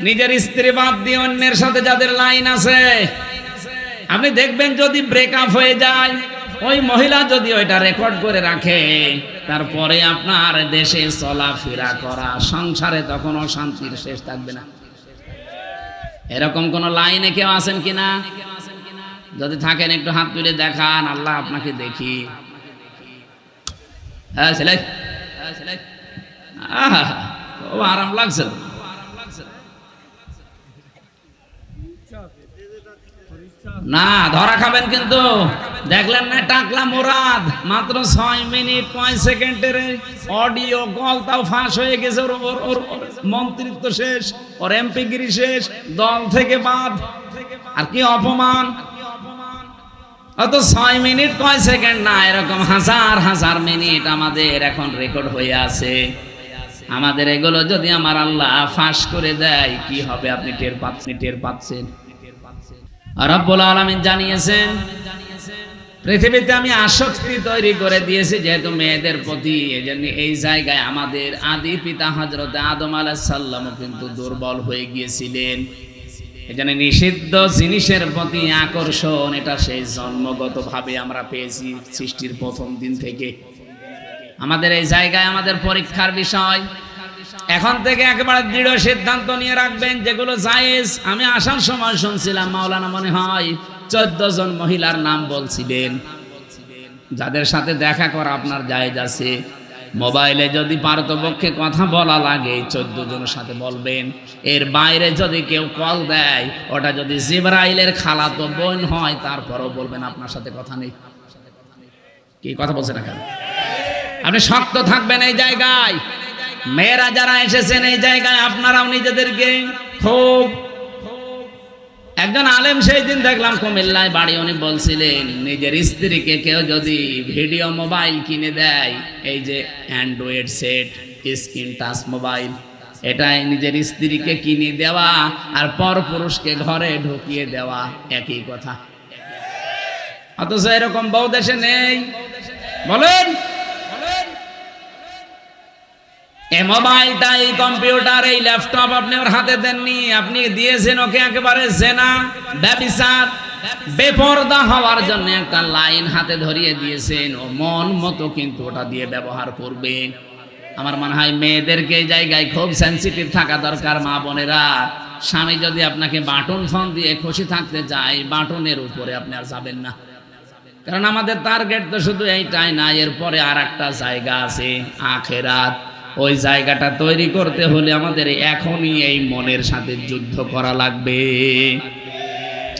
নিজের স্ত্রী বাদ দিয়ে অন্যের সাথে যাদের লাইন আছে, আপনি দেখবেন যদি ব্রেকআপ হয়ে যায়, ওই মহিলা যদি ওইটা রেকর্ড করে রাখে, তারপরে আপনার দেশে চলাফেরা করা, সংসারে তখন অশান্তির শেষ থাকবে না। এরকম কোন লাইনে কেউ আছেন কিনা? যদি থাকেন একটু হাত তুলে দেখান, আল্লাহ আপনাকে দেখি। হ্যাঁ ছেলে, খুব আরাম লাগছে। না ধরা খাবেন কিন্তু। দেখলেন না টাকলা মুরাদ মাত্র 6 মিনিট 5 সেকেন্ডের অডিও কল, তাও ফাঁস হয়ে গেছে। ওর মন্ত্রিত্ব শেষ, ওর এমপিগিরি শেষ, দল থেকে বাদ। আর কি অপমান! অত 6 মিনিট কয় সেকেন্ড না, এরকম হাজার হাজার মিনিট আমাদের এখন রেকর্ড হয়ে আছে। আমাদের এগুলো যদি আমার আল্লাহ ফাঁস করে দেয় কি হবে আপনি টের পাচ্ছেন। রব্বুল আলামিন জানিয়েছেন, পৃথিবীতে আমি আসক্তি তৈরি করে দিয়েছি যেহেতু মেয়েদের প্রতি, এজন্য এই জায়গায় আমাদের আদি পিতা হযরত আদম আলাইহিস সালামও কিন্তু দুর্বল হয়ে গিয়েছিলেন। এজন্য নিষিদ্ধ জিনিসের প্রতি আকর্ষণ এটা সেই জন্মগতভাবে আমরা পেয়েছি সৃষ্টির প্রথম দিন থেকে। আমাদের এই জায়গায় আমাদের পরীক্ষার বিষয়, এখন থেকে একেবারে দৃঢ় সিদ্ধান্ত নিয়ে রাখবেন যেগুলো জায়েজ। আমি আসার সময় শুনছিলাম মাওলানা মনে হয় 14 জন মহিলার নাম বলছিলেন যাদের সাথে দেখা করা আপনার জায়েজ আছে। মোবাইলে যদি পারতপক্ষে কথা বলা লাগে 14 জনের সাথে বলবেন। এর বাইরে যদি কেউ কল দেয়, ওটা যদি জিবরাইলের খালাতো বোন হয়, তারপরও বলবেন আপনার সাথে কথা নেই। কি কথা বলছেন না কেন? আপনি শক্ত থাকবেন এই জায়গায়। মেয়েরা যারা এসেছেন এই জায়গায় আপনারাও নিজেদেরকে খুব, একজন আলেম সেই দিন দেখলাম কুমিল্লায় বাড়ি, উনি বলছিলেন নিজের স্ত্রীকে কেউ যদি ভিডিও মোবাইল কিনে দেয়, এই যে Android set, screen touch mobile, এটাই নিজের স্ত্রীকে কিনে দেওয়া আর পরপুরুষকে ঘরে ঢুকিয়ে দেওয়া একই কথা। অথচ এরকম বহু দেশে নেই। বলেন, এই মোবাইলটা, এই কম্পিউটার, এই ল্যাপটপ আপনি ওর হাতে দেননি, আপনি দিয়েছেন ওকে একেবারে জেনা, ব্যভিচার, বেপরদা হওয়ার জন্য একটা লাইন হাতে ধরিয়ে দিয়েছেন। ও মন মতো কিন্তু ওটা দিয়ে ব্যবহার করবে। আমার মনে হয় মেয়েদেরকে এই জায়গায় খুব সেন্সিটিভ থাকা দরকার। মা বোনেরা, স্বামী যদি আপনাকে বাটন ফোন দিয়ে খুশি থাকতে চায়, বাটনের উপরে আপনি আর যাবেন না, কারণ আমাদের টার্গেট তো শুধু এইটাই না, এরপরে আর একটা জায়গা আছে আখিরাত। ওই জায়গাটা তৈরি করতে হলে আমাদের এখনই এই মনের সাথে যুদ্ধ করা লাগবে।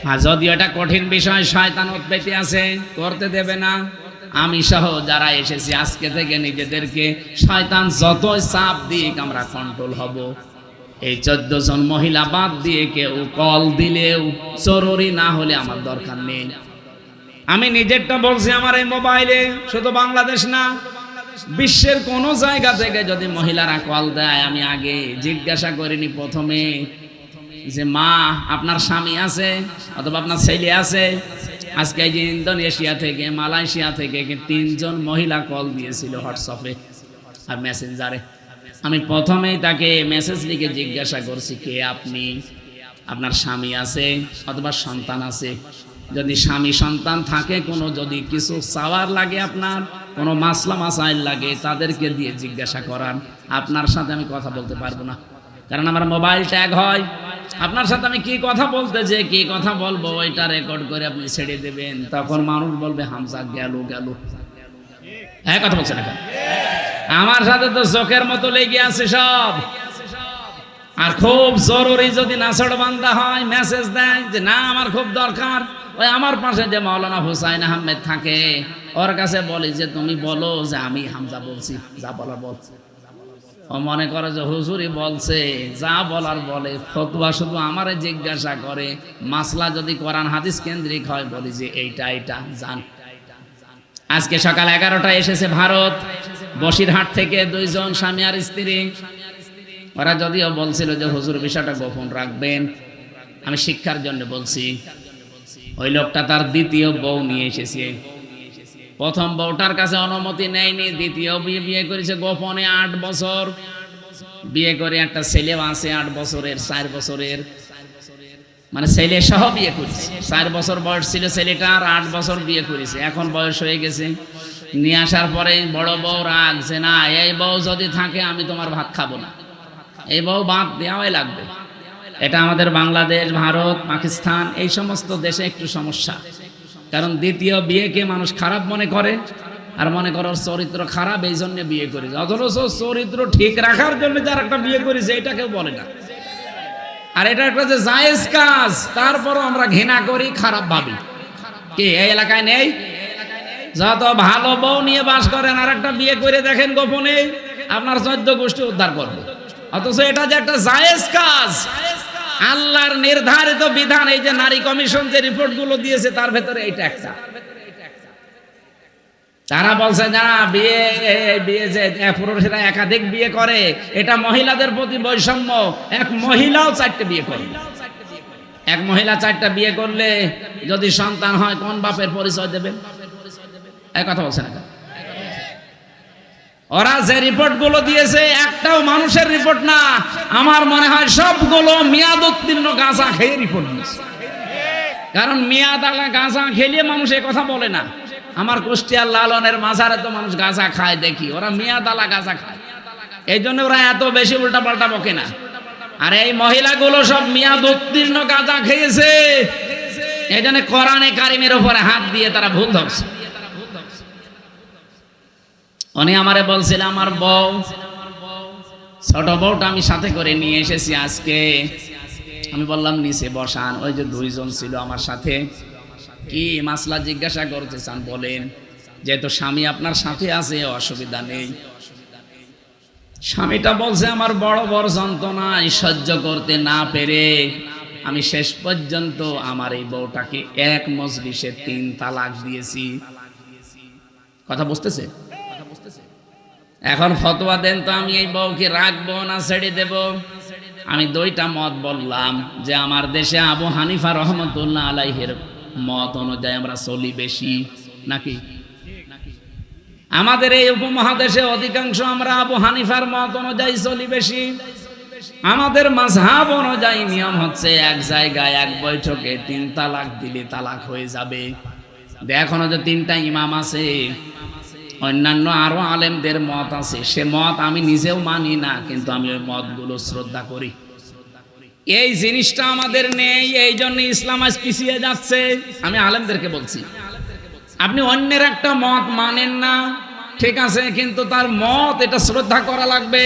আর যদিও এটা কঠিন বিষয়, শয়তান উৎপেতে আছে, করতে দেবে না। আমি সহ যারা এসেছি আজকে থেকে নিজেদেরকে শয়তান যত চাপ দিয়ে আমরা কন্ট্রোল হব। এই 14 জন মহিলা বাদ দিয়ে কেউ কল দিলেও জরুরি না হলে আমার দরকার নেই। আমি নিজেরটা বলছি, আমার এই মোবাইলে শুধু বাংলাদেশ না, বিশ্বের কোন জায়গা থেকে যদি মহিলারা কল দেয়, আমি আগে জিজ্ঞাসা করিনি প্রথমে যে মা আপনার স্বামী আছে অথবা আপনার ছেলে আছে। আজকে এই যে ইন্দোনেশিয়া থেকে, মালয়েশিয়া থেকে 3 জন মহিলা কল দিয়েছিল হোয়াটসঅ্যাপে আর মেসেঞ্জারে। আমি প্রথমেই তাকে মেসেজ লিখে জিজ্ঞাসা করছি, কে আপনি, আপনার স্বামী আছে অথবা সন্তান আছে? যদি স্বামী সন্তান থাকে, কোনো যদি কিছু চাওয়ার লাগে, আপনার কোনো মাসলা মাসাইল লাগে, তাদেরকে দিয়ে জিজ্ঞাসা করান। আপনার সাথে আমি কথা বলতে পারবো না, কারণ আমার মোবাইল ট্যাগ হয়। আপনার সাথে আমি কি কথা বলতে যে কি কথা বলবো ওইটা রেকর্ড করে আপনি ছেড়ে দেবেন, তখন মানুষ বলবে হামজা গেল। হ্যাঁ, কথা বলছেন এখন। আমার সাথে তো চোখের মতো লেগে আছে সব। আর খুব জরুরি যদি নাছড় বান্দা হয়, মেসেজ দেয় যে না আমার খুব দরকার, ওই আমার পাশে যে মাওলানা হুসাইন আহমেদ থাকে ওর কাছে বলি যে তুমি বলো যে আমি হামজা বলছি, যা বলার বল। ও মনে করে যে হুজুরি বলছে, যা বলার বলে, ফতোয়া শুধু আমারে জিজ্ঞাসা করে, মাসলা যদি কোরআন হাদিস কেন্দ্রিক হয় বলি যে এইটা জান। আজকে সকাল 11টায় এসেছে ভারত, বসিরহাট থেকে 2 জন স্বামী আর স্ত্রী। ওরা যদিও বলছিল যে হুজুর বিষয়টা গোপন রাখবেন, আমি শিক্ষার জন্য বলছি। ওই লোকটা তার দ্বিতীয় বউ নিয়ে এসেছে। প্রথম বউটার কাছে অনুমতি নেয়নি, দ্বিতীয় বিয়ে করেছে গোপনে। 8 বছর বিয়ে করে একটা ছেলে আছে 8 বছরের, 4 বছরের, মানে ছেলে সহ বিয়ে করেছে। 4 বছর বয়স ছিল ছেলেটার, 8 বছর বিয়ে করেছে। এখন বয়স হয়ে গেছে। নিয়ে আসার পরে বড় বউ রাখছে, না এই বউ যদি থাকে আমি তোমার ভাত খাবো না, এই বউ বাদ দেওয়াই লাগবে। এটা আমাদের বাংলাদেশ, ভারত, পাকিস্তান এই সমস্ত দেশে একটু সমস্যা। কারণ দ্বিতীয় বিয়েকে মানুষ খারাপ মনে করে, আর মনে করার চরিত্র খারাপ, এই জন্য বিয়ে করেছে। অথচ চরিত্র ঠিক রাখার জন্য যার একটা বিয়ে করেছে এটা কেউ বলে না। আর এটা একটা যে জায়েজ কাজ, তারপরও আমরা ঘৃণা করি, খারাপ ভাবি। কি এই এলাকায় নেই? যত ভালো বউ নিয়ে বাস করেন আর একটা বিয়ে করে দেখেন গোপনে, আপনার 14 গোষ্ঠী উদ্ধার করবে। অথচ এটা যে একটা জায়েজ কাজ, আল্লাহর নির্ধারিত বিধান। এই যে নারী কমিশন যে রিপোর্টগুলো দিয়েছে তার ভেতরে এইটা একটা। তারা বলছে না বিয়ে যে পুরুষেরা একাধিক বিয়ে করে এটা মহিলাদের প্রতি বৈষম্য। এক মহিলাও 4টে বিয়ে করে। এক মহিলা 4টা বিয়ে করলে যদি সন্তান হয় কোন বাপের পরিচয় দেবেন? এই কথা বলছে না। ওরা যে রিপোর্টগুলো দিয়েছে একটাও মানুষের রিপোর্ট না, আমার মনে হয় সবগুলো মেয়াদ উত্তীর্ণ গাঁজা খেয়ে রিপোর্ট দিয়েছে। কারণ মেয়াদ আলা গাঁজা খেলে মানুষ এ কথা বলে না। আমার কুষ্টিয়ার লালনের মাজারে তো মানুষ গাঁজা খায় দেখি, ওরা মেয়াদ আলা গাঁজা খায়, এই জন্য ওরা এত বেশি উল্টা পাল্টা বকে না। আর এই মহিলাগুলো সব মেয়াদ উত্তীর্ণ গাঁজা খেয়েছে, এই জন্য কোরআনে কারিমের উপরে হাত দিয়ে তারা ভুল ধরছে। উনি আমারে বলছিল আমার বউ, ছোট বউটা আমি সাথে করে নিয়ে এসেছি আজকে। আমি বললাম নিচে বসান। ওই যে 2 জন ছিল আমার সাথে। কি মাসলা জিজ্ঞাসা করতে চান বলেন? যেহেতু স্বামী আপনার সাথে আছে অসুবিধা নেই। স্বামীটা বলছে আমার বড় বড় যন্ত্রণায় সহ্য করতে না পেরে আমি শেষ পর্যন্ত আমার এই বউটাকে এক মজলিসে 3 তালাক দিয়েছি। কথা বুঝতেছে? এখন ফতোয়া দেন তো, আমি এই বউকে রাখবো না ছেড়ে দেব? আমি 2টা মত বললাম যে আমার দেশে আবু হানিফা রহমতুল্লাহ আলাইহির মত অনুযায়ী আমরা চলি বেশি, নাকি আমাদের এই উপমহাদেশে অধিকাংশ আমরা আবু হানিফার মত অনুযায়ী চলি বেশি। আমাদের মাযহাব অনুযায়ী নিয়ম হচ্ছে এক জায়গায় এক বৈঠকে 3 তালাক দিলে তালাক হয়ে যাবে। এখনো যে 3টা ইমাম আছে, অন্যান্য আরো আলেমদের মত আছে, সে মত আমি নিজেও মানি না, কিন্তু আমি ওই মতগুলো শ্রদ্ধা করি। এই জিনিসটা আমাদের নেই, এই জন্য ইসলাম আজ পিছিয়ে যাচ্ছে। আমি আলেমদেরকে বলছি, আপনি অন্যের একটা মত মানেন না ঠিক আছে, কিন্তু তার মত এটা শ্রদ্ধা করা লাগবে।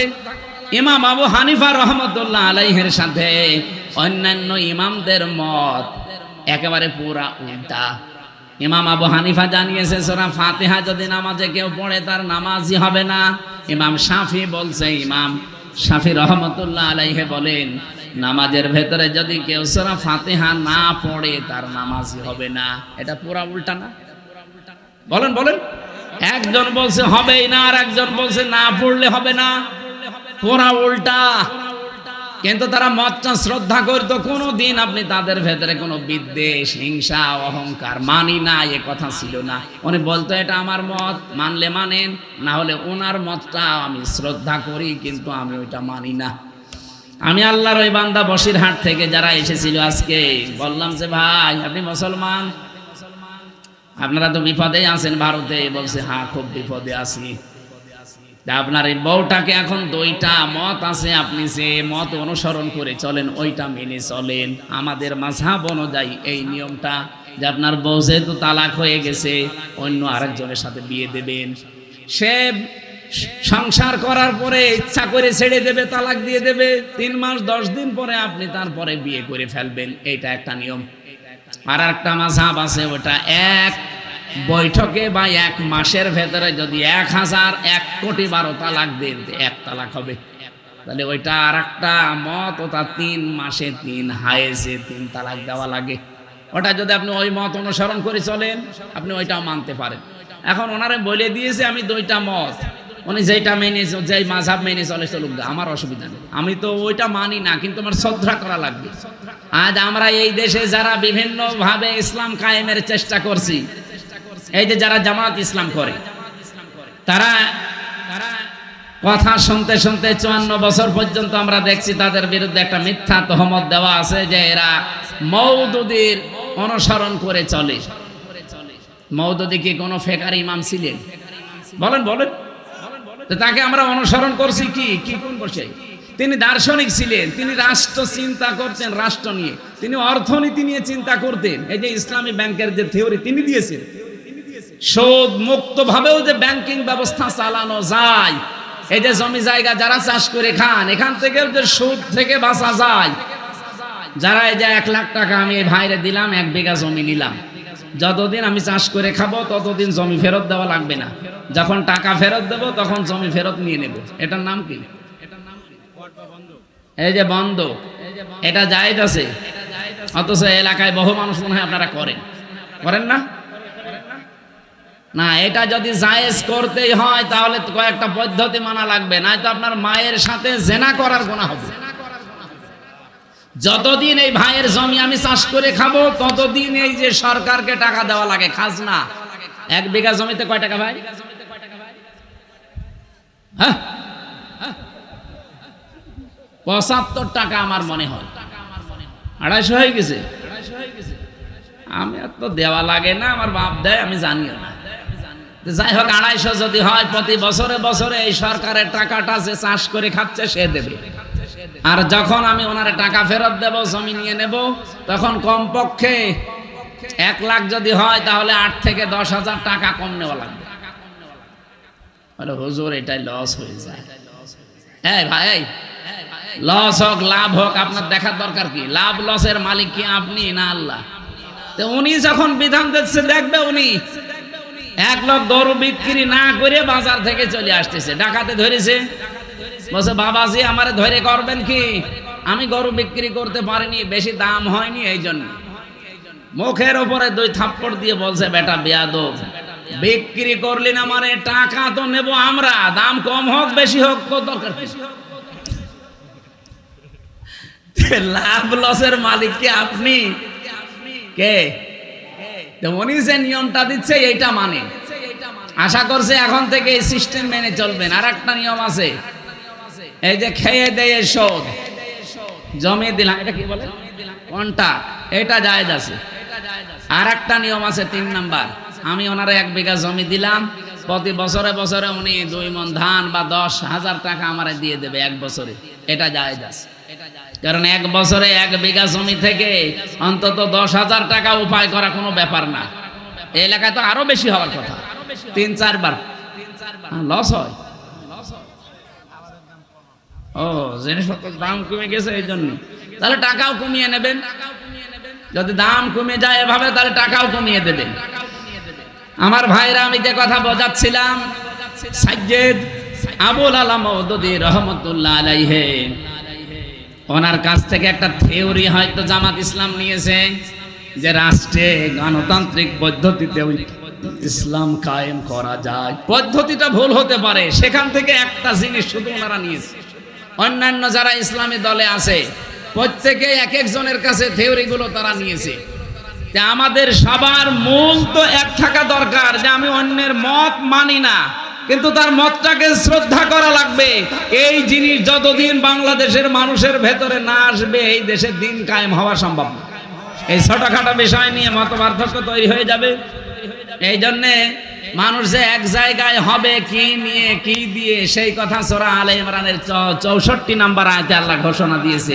ইমাম আবু হানিফা রহমতুল্লাহ আলাইহির সাথে অন্যান্য ইমামদের মত একেবারে পুরা উল্টা। ইমাম আবু হানিফা জানিয়েছে সূরা ফাতিহা যদি নামাজে কেউ পড়ে তার নামাজই হবে না। ইমাম শাফি বলছে, ইমাম শাফি রহমতুল্লাহ আলাইহি বলেন নামাজের ভেতরে যদি কেউ সূরা ফাতিহা না পড়ে তার নামাজই হবে না। এটা পুরা উল্টা না? বলেন বলেন। একজন বলছে হবেই না, আর একজন বলছে না পড়লে হবে না। পুরা উল্টা। কিন্তু তারা মতটা শ্রদ্ধা করতো। কোনোদিন আপনি তাদের ভেতরে কোনো বিদ্বেষ, হিংসা, অহংকার, মানি না এ কথা ছিল না। উনি বলতো এটা আমার মত, মানলে মানেন, না হলে ওনার মতটা আমি শ্রদ্ধা করি, কিন্তু আমি ওইটা মানি না। আমি আল্লাহর ওই বান্দা বসিরহাট থেকে যারা এসেছিল আজকে বললাম যে ভাই আপনি মুসলমান, আপনারা তো বিপদে আছেন ভারতে। বলছে হ্যাঁ খুব বিপদে আছি। আপনার এই বউটাকে এখন 2টা মত আছে, আপনি যে মত অনুসরণ করে চলেন ওইটা মেনে চলেন। আমাদের মাযহাব অনুযায়ী এই নিয়মটা যে আপনার বউ যেহেতু তালাক হয়ে গেছে অন্য আরেকজনের সাথে বিয়ে দেবেন। সে সংসার করার পরে ইচ্ছা করে ছেড়ে দেবে, তালাক দিয়ে দেবে, 3 মাস 10 দিন পরে আপনি তারপরে বিয়ে করে ফেলবেন, এটা একটা নিয়ম। আর একটা মাযহাব আছে, ওটা এক বৈঠকে বা 1 মাসের ভেতরে যদি 1 কোটি 12 তালাক দেন, 1 তালাক হবে। তাহলে ওইটা আর একটা মত, ওটা 3 মাসে 3 হায়েজে 3 তালাক দেওয়া লাগে। ওটা যদি আপনি ওই মত অনুসরণ করে চলেন, আপনি ওইটাও মানতে পারেন। এখন ওনারে বলে দিয়েছে আমি 2টা মত, উনি যেটা মেনে, যেই মাযহাব মেনে চলে চলুক, আমার অসুবিধা নেই, আমি তো ওইটা মানি না, কিন্তু আমার শ্রদ্ধা করা লাগবে। আজ আমরা এই দেশে যারা বিভিন্ন ভাবে ইসলাম কায়েমের চেষ্টা করছি, এই যে যারা জামাত ইসলাম করে, তারা কথা শুনতে শুনতে 54 বছর পর্যন্ত আমরা দেখছি তাদের বিরুদ্ধে একটা মিথ্যা তহমত দেওয়া আছে যে এরা মওদুদীর অনুসরণ করে চলে। মওদুদী কি কোনো ফেকার ইমাম ছিলেন? বলেন বলেন। তো তাকে আমরা অনুসরণ করছি কি কোন বসে? তিনি দার্শনিক ছিলেন, তিনি রাষ্ট্র চিন্তা করতেন, রাষ্ট্র নিয়ে, তিনি অর্থনীতি নিয়ে চিন্তা করতেন। এই যে ইসলামী ব্যাংকের যে থিওরি তিনি দিয়েছেন, সুদ মুক্ত ভাবেও যে ব্যাংকিং ব্যবস্থা চালানো যায়, এই যে জমি জায়গা যারা চাষ করে খান, এখান থেকে যে সুদ থেকে বাঁচা যায়, যারা এই যে 1 লাখ টাকা আমি এই ভাইরে দিলাম, 1 বিঘা জমি নিলাম, যতদিন আমি চাষ করে খাবো ততদিন জমি ফেরত দেওয়া লাগবে না, যখন টাকা ফেরত দেব তখন জমি ফেরত নিয়ে নেব। এটার নাম কি? এই যে বন্ধক, এটা জায়েজ আছে, অথচ এলাকায় বহু মানুষ মনে হয় আপনারা করেন না? না, এটা যদি জায়েজ করতেই হয় তাহলে কয়েকটা পদ্ধতি মানা লাগবে, নয়তো আপনার মায়ের সাথে জেনা করার গুনাহ হবে। যতদিন এই ভাইয়ের জমি আমি চাষ করে খাবো ততদিন এই যে সরকারকে টাকা দেওয়া লাগে, খাজনা। 1 বিঘা জমিতে কয় টাকা ভাই? হ্যাঁ, 75 টাকা আমার মনে হয়, 250 হয়ে গেছে। আমি তো দেওয়া লাগে না, আমার বাপ দেয়, আমি জানিও না। যাই হোক, 250 যদি হয়, প্রতি বছরে বছরে এই সরকারের টাকাটা যে চাষ করে খাচ্ছে সে দেবে। আর যখন আমি ওনারে টাকা ফেরত দেব, জমি নিয়ে নেব, তখন কমপক্ষে 1 লাখ যদি হয় তাহলে 8 থেকে 10,000 টাকা কম নেওয়া লাগবে। বলে হুজুর এটাই লস হয়ে যায়। এই ভাই, লস হোক লাভ হোক আপনার দেখার দরকার কি? লাভ লসের মালিক কি আপনি না আল্লাহ? তো উনি যখন বিধান দিচ্ছে, দেখবে উনি 1 লাখ গরু বিক্রি না করে বাজার থেকে চলে আসতেছে, ডাকাতে ধরেছে, বলছে বাবাজি আমারে ধরে করবেন কি? আমি গরু বিক্রি করতে পারিনি, বেশি দাম হয়নি, এই জন্য। মুখের উপরে 2 থাপ্পড় দিয়ে বলছে বেটা বেয়াদব, বিক্রি করলি না মানে টাকা তো নেব আমরা, দাম কম হোক বেশি হোক তো দরকার। লাভ লসের মালিক কি আপনি? কে? উনি যে নিয়মটা দিচ্ছে এইটা মানে, আশা করছে এখন থেকে এই সিস্টেম মেনে চলবেন। আর একটা নিয়ম আছে, এই যে খেয়ে দেয়ে শোধ, জমি দিলাম, এটা কি বলে? কন্ট্রাক্ট, এটা জায়েজ আছে। আর একটা নিয়ম আছে 3 নাম্বার, আমি ওনারে 1 বিঘা জমি দিলাম, প্রতি বছরে বছরে উনি 2 মণ ধান বা 10,000 টাকা আমারে দিয়ে দেবে 1 বছরে, এটা জায়েজ আছে। কারণ 1 বছরে 1 বিঘা জমি থেকে অন্তত 10,000 টাকা উপায় করা কোনো ব্যাপার না। এই এলাকায় তো আরো বেশি হওয়ার কথা, 3-4 বার লস হয়। ও, জিনিসপত্রের দাম কমে গেছে এই জন্য, তাহলে টাকাও কমিয়ে নেবেন। যদি দাম কমে যায় এভাবে, তাহলে টাকাও কমিয়ে দেবেন। আমার ভাইরা, আমি যে কথা বোঝাচ্ছিলাম, সাইয়্যিদ আবুল আলা মওদুদী রহমাতুল্লাহ আলাইহি, ওনার কাছ থেকে একটা থিওরি হয়তো জামাত ইসলাম নিয়েছে যে রাষ্ট্রে গণতান্ত্রিক পদ্ধতিতে ইসলাম কায়েম করা যায়। পদ্ধতিটা ভুল হতে পারে, সেখান থেকে একটা জিনিস শুধু ওনারা নিয়েছে। অন্যান্য যারা ইসলামী দলে আছে প্রত্যেকে এক একজনের কাছে থিওরিগুলো তারা নিয়েছে। আমাদের সবার মূল তো এক থাকা দরকার যে আমি অন্যের মত মানি না, কিন্তু তার মতটাকে শ্রদ্ধা করা লাগবে। এই জিনিস যতদিন বাংলাদেশের মানুষের ভেতরে না আসবে, এই দেশের দিন কায়েম হওয়া সম্ভব না। এই ছোটখাটো বিষয় নিয়ে মত পার্থক্য তৈরি হয়ে যাবে। এই জন্যে মানুষ যে এক জায়গায় হবে কি নিয়ে কি দিয়ে, সেই কথা সূরা আলে ইমরানের 64 নম্বর আয়াতে আল্লাহ ঘোষণা দিয়েছে,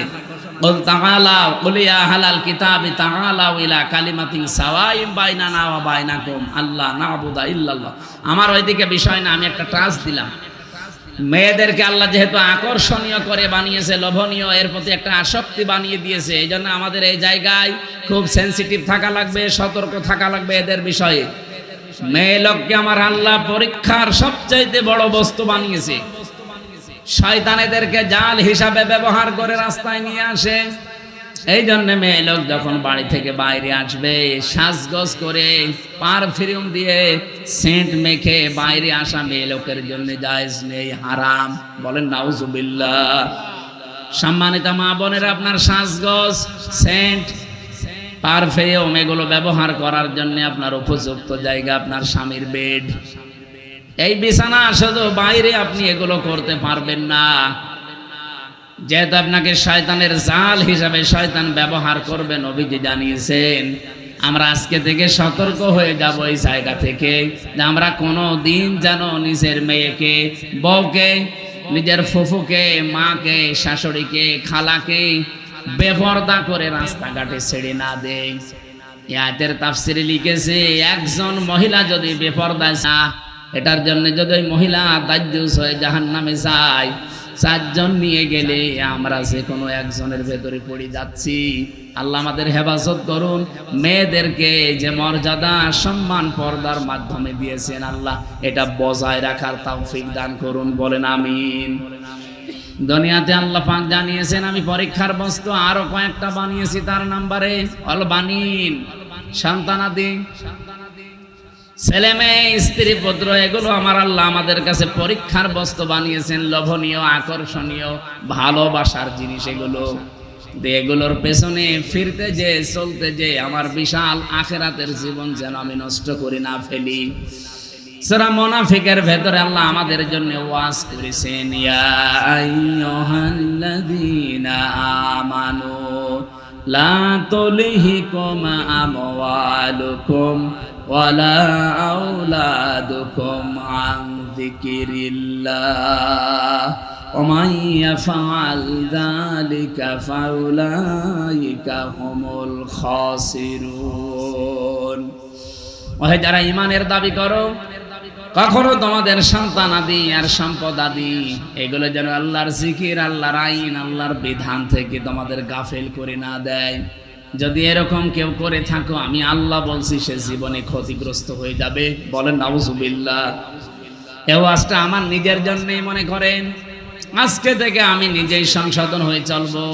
কুল তাআলাউ কুল ইয়া আহলাল কিতাবি তাআলাউ ইলা কালিমাতিন সাওয়াইন বাইনানা ওয়া বাইনাকুম আল্লা না'বুদা ইল্লাল্লাহ। আমার ওইদিকে বিষয় না, আমি একটা টাচ দিলাম। মেয়েদেরকে আল্লাহ যেহেতু আকর্ষণীয় করে বানিয়েছে, লোভনীয়, এর প্রতি একটা আসক্তি বানিয়ে দিয়েছে, এই জন্য আমাদের এই জায়গায় খুব সেন্সিটিভ থাকা লাগবে, সতর্ক থাকা লাগবে এদের বিষয়ে। মেয়ে লোককে আমার আল্লাহ পরীক্ষার সবচাইতে বড় বস্তু বানিয়েছে। শয়তান এদেরকে জাল হিসাবে ব্যবহার করে রাস্তায় নিয়ে আসে। এই জন্য মেয়ে লোক যখন বাড়ি থেকে বাইরে আসবে, সাজগোজ করে পারফিউম দিয়ে সেন্ট মেখে বাইরে আসা মেয়ে লোকের জন্য জায়েজ নেই, হারাম। বলেন নাউজুবিল্লাহ। সম্মানিত মা বোনেরা, আপনার সাজগোজ, সেন্ট, পারফিউম এগুলো ব্যবহার করার জন্য আপনার উপযুক্ত জায়গা আপনার স্বামীর বেড। এই বিছানা শুধু বাইরে আপনি এগুলো করতে পারবেন না, যেহেতু আপনাকে শয়তানের জাল হিসাবে শয়তান ব্যবহার করবে। নবীজি জানিয়েছেন, আমরা আজকে থেকে সতর্ক হয়ে যাব এই জায়গা থেকে, যে আমরা কোনো দিন যেন নিজের মেয়েকে, বউকে, নিজের ফুফুকে, মাকে, শাশুড়িকে, খালাকে বেপরদা করে রাস্তাঘাটে ছেড়ে না দেই। এই আয়াতের তাফসিরে লিখেছে, একজন মহিলা যদি বেপরদায় এটার জন্য যদি ওই মহিলা দাজ্জুস হয়ে জাহান্নামে যায়, 4 জন নিয়ে গেলে আমরা যে কোনো একজনের ভেতরে পড়ে যাচ্ছি। আল্লাহ আমাদের হেফাজত করুন। মেয়েদেরকে যে মর্যাদা, সম্মান পর্দার মাধ্যমে দিয়েছেন, আল্লাহ এটা বজায় রাখার তৌফিক দান করুন। বলেন আমিন। দুনিয়াতে আল্লাহ পাক জানিয়েছেন, আমি পরীক্ষার বস্তু আরো কয়েকটা বানিয়েছি, তার নাম্বারে অল বানিন, সন্তানাদি, ছেলে মেয়ে, স্ত্রী পুত্র, এগুলো আমার আল্লাহ আমাদের কাছে পরীক্ষার বস্তু বানিয়েছেন, লোভনীয়, আকর্ষণীয়, ভালোবাসার জিনিস এগুলো। এগুলোর পেছনে ফিরতে যে, চলতে যে আমার বিশাল আখিরাতের জীবন যেন আমি নষ্ট করি না ফেলি। সূরা মুনাফিকের ভেতরে আল্লাহ আমাদের জন্য ওয়াজ করেছেন, ইয়া আইয়ুহাল্লাযীনা আমানু লা তুলহিকুম আমওয়ালুকুম ওয়ালা আওলাদুকুম আন যিকিরিল্লাহ ওয়া মান ইয়াফআল যালিকা ফাউলাইকা হুমুল খাসিরুন। ওহে যারা ঈমানের দাবি করো, কখনো তোমাদের সন্তান আদি আর সম্পদ আদি এগুলো যেন আল্লাহর জিকির, আল্লাহর আইন, আল্লাহর বিধান থেকে তোমাদের গাফেল করে না দেয়। যদি এরকম কেউ করে থাকো, আমি আল্লাহ বলছি সে জীবনে ক্ষতিগ্রস্ত হয়ে যাবে। বলেন নাউজুবিল্লাহ। এই ওয়াজটা আমার নিজের জন্যই মনে করেন। আজকে থেকে আমি নিজেই সংশোধন হয়ে চলবো।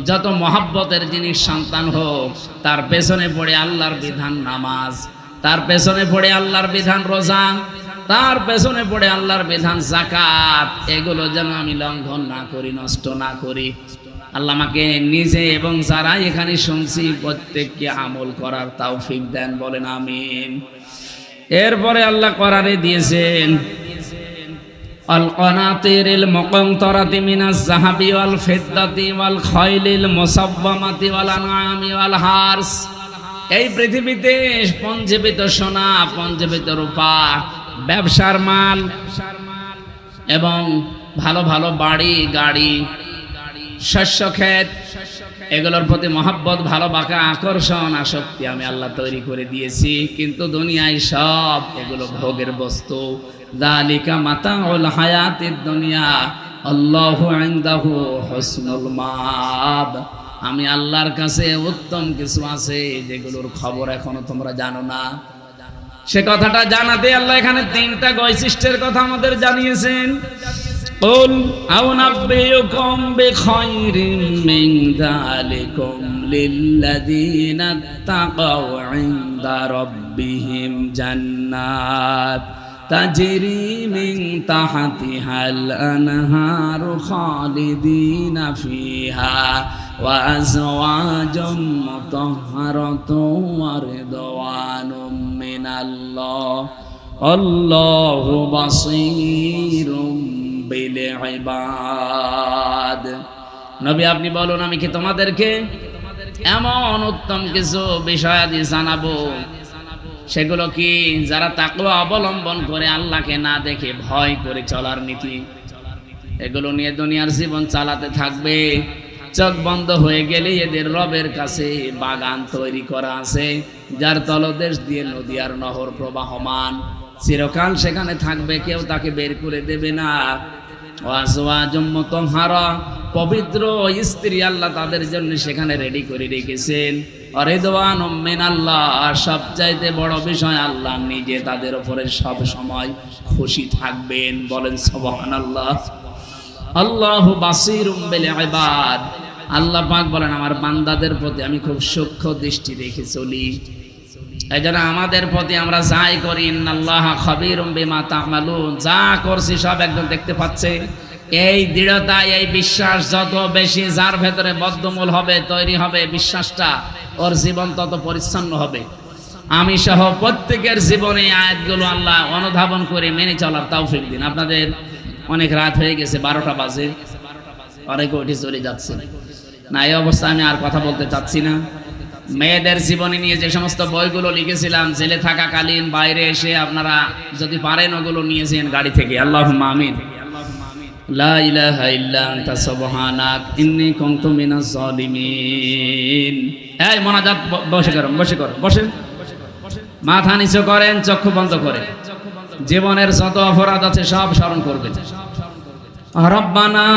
যত মহব্বতের জিনিস সন্তান হোক, তার পেছনে পড়ে আল্লাহর বিধান নামাজ, তার পেছনে পড়ে আল্লাহর বিধান রোজা, তার পেছনে পড়ে আল্লাহর বিধান যাকাত, এগুলো যেন আমি লঙ্ঘন না করি, নষ্ট না করি। আল্লাহ আমাকে নিজে এবং যারা এখানে শুনছি প্রত্যেককে আমল করার তৌফিক দেন। বলেন আমিন। এরপরে আল্লাহ কোরআনে দিয়েছেন, আল কানাতিরিল মুকান্তরাতি মিনাজ যাহাবি ওয়াল ফিদ্দাতি ওয়াল খাইলিল মুসাওয়ামাতি ওয়াল আনআমি ওয়াল হারস। এই পৃথিবীতে পঞ্জীবিত সোনা, পঞ্জীবিত রূপা, ব্যবসার মাল এবং ভালো ভালো বাড়ি, গাড়ি, শস্য ক্ষেত, এগুলোর প্রতি মহব্বত, ভালোবাসা, আকর্ষণ, আসক্তি আমি আল্লাহ তৈরি করে দিয়েছি। কিন্তু দুনিয়ায় সব এগুলো ভোগের বস্তু। যালিকা মাতাউল হায়াতিদ দুনিয়া আল্লাহু ইনদাহু হুসনুল মাআব। আমি আল্লাহর কাছে উত্তম কিছু আছে যেগুলোর খবর এখনো তোমরা জানো না। সে কথাটা জানাতে আল্লাহ এখানে 3টা বৈশিষ্ট্যের কথা আমাদের জানিয়েছেন। কুল আউনাব্বিউকুম বিখাইরিম মিন যালিকুম লিল্লাযীনা তাকাউ ইনদা রাব্বিহিম জান্নাত তাজরি মিন তাহতিহাল আনহারু খালিদিনা ফিহা ওয়া আজওয়াজুম মুতাহহারাতুন ওয়া রিদওয়ানুম মিনাল্লাহ আল্লাহু বাসীরুম বিল ইবাদ। নবী আপনি বলুন, আমি কি তোমাদেরকে এমন উত্তম কিছু বিষয়াদি জানাবো, সেগুলো কি যারা তাকওয়া অবলম্বন করে, আল্লাহকে না দেখে ভয় করে চলার নীতি, এগুলো নিয়ে দুনিয়ার জীবন চালাতে থাকবে। চোখ বন্ধ হয়ে গেলে এদের রবের কাছে বাগান তৈরি করা আছে, যার তলদেশ দিয়ে নদী আর নহর প্রবাহমান, চিরকাল সেখানে থাকবে, কেউ তাকে বের করে দেবে না। ওয়াজওয়াজুম মুতাহহারা, পবিত্র স্ত্রী আল্লাহ তাদের জন্য সেখানে রেডি করে রেখেছেন। রিদওয়ানুম মিনাল্লাহ, সবচাইতে বড় বিষয় আল্লাহ নিজে তাদের উপরে সব সময় খুশি থাকবেন। বলেন সুবহানাল্লাহ। আল্লাহু বাসীরুম বিল ইবাদ, আল্লাহ পাক বলেন আমার বান্দাদের প্রতি আমি খুব সূক্ষ্ম দৃষ্টি রেখে চলি। এই জন্য আমাদের প্রতি আমরা যাই করি, ইন্নাল্লাহা খাবীরুম বিমা তা'মালুন, যা করছি সব একদম দেখতে পাচ্ছে। এই দৃঢ়তা, এই বিশ্বাস যত বেশি যার ভেতরে বদ্ধমূল হবে, তৈরি হবে বিশ্বাসটা, ওর জীবন তত পরিচ্ছন্ন হবে। আমি সহ প্রত্যেকের জীবনে আয়াতগুলো আল্লাহ অনুধাবন করে মেনে চলার তৌফিক দিন। আপনাদের অনেক রাত হয়ে গেছে, 12টা বাজে, অনেকে উঠে চলে যাচ্ছে না। এই অবস্থায় আমি আর কথা বলতে চাচ্ছি না। মেয়েদের জীবনী নিয়ে যে সমস্ত বইগুলো লিখেছিলাম জেলে থাকাকালীন, বাইরে এসে আপনারা যদি পারেন ওগুলো নিয়েছেন গাড়ি থেকে। আল্লাহুম্মা আমিন। লা ইলাহা ইল্লা আনতা সুবহানাক ইন্নী কুনতু মিনাজ জালিমিন। এই মোনাজাত বসে করুন, বসে মাথা নিচু করেন, চক্ষু বন্ধ করেন, জীবনের যত অপরাধ আছে সব স্মরণ করবেন। রব্বানা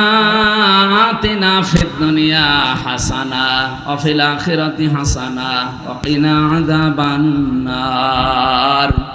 আতিনা ফিদ দুনিয়া হাসানা ওয়া ফিল আখিরাতি হাসানা ওয়া কিনা আযাবান নার।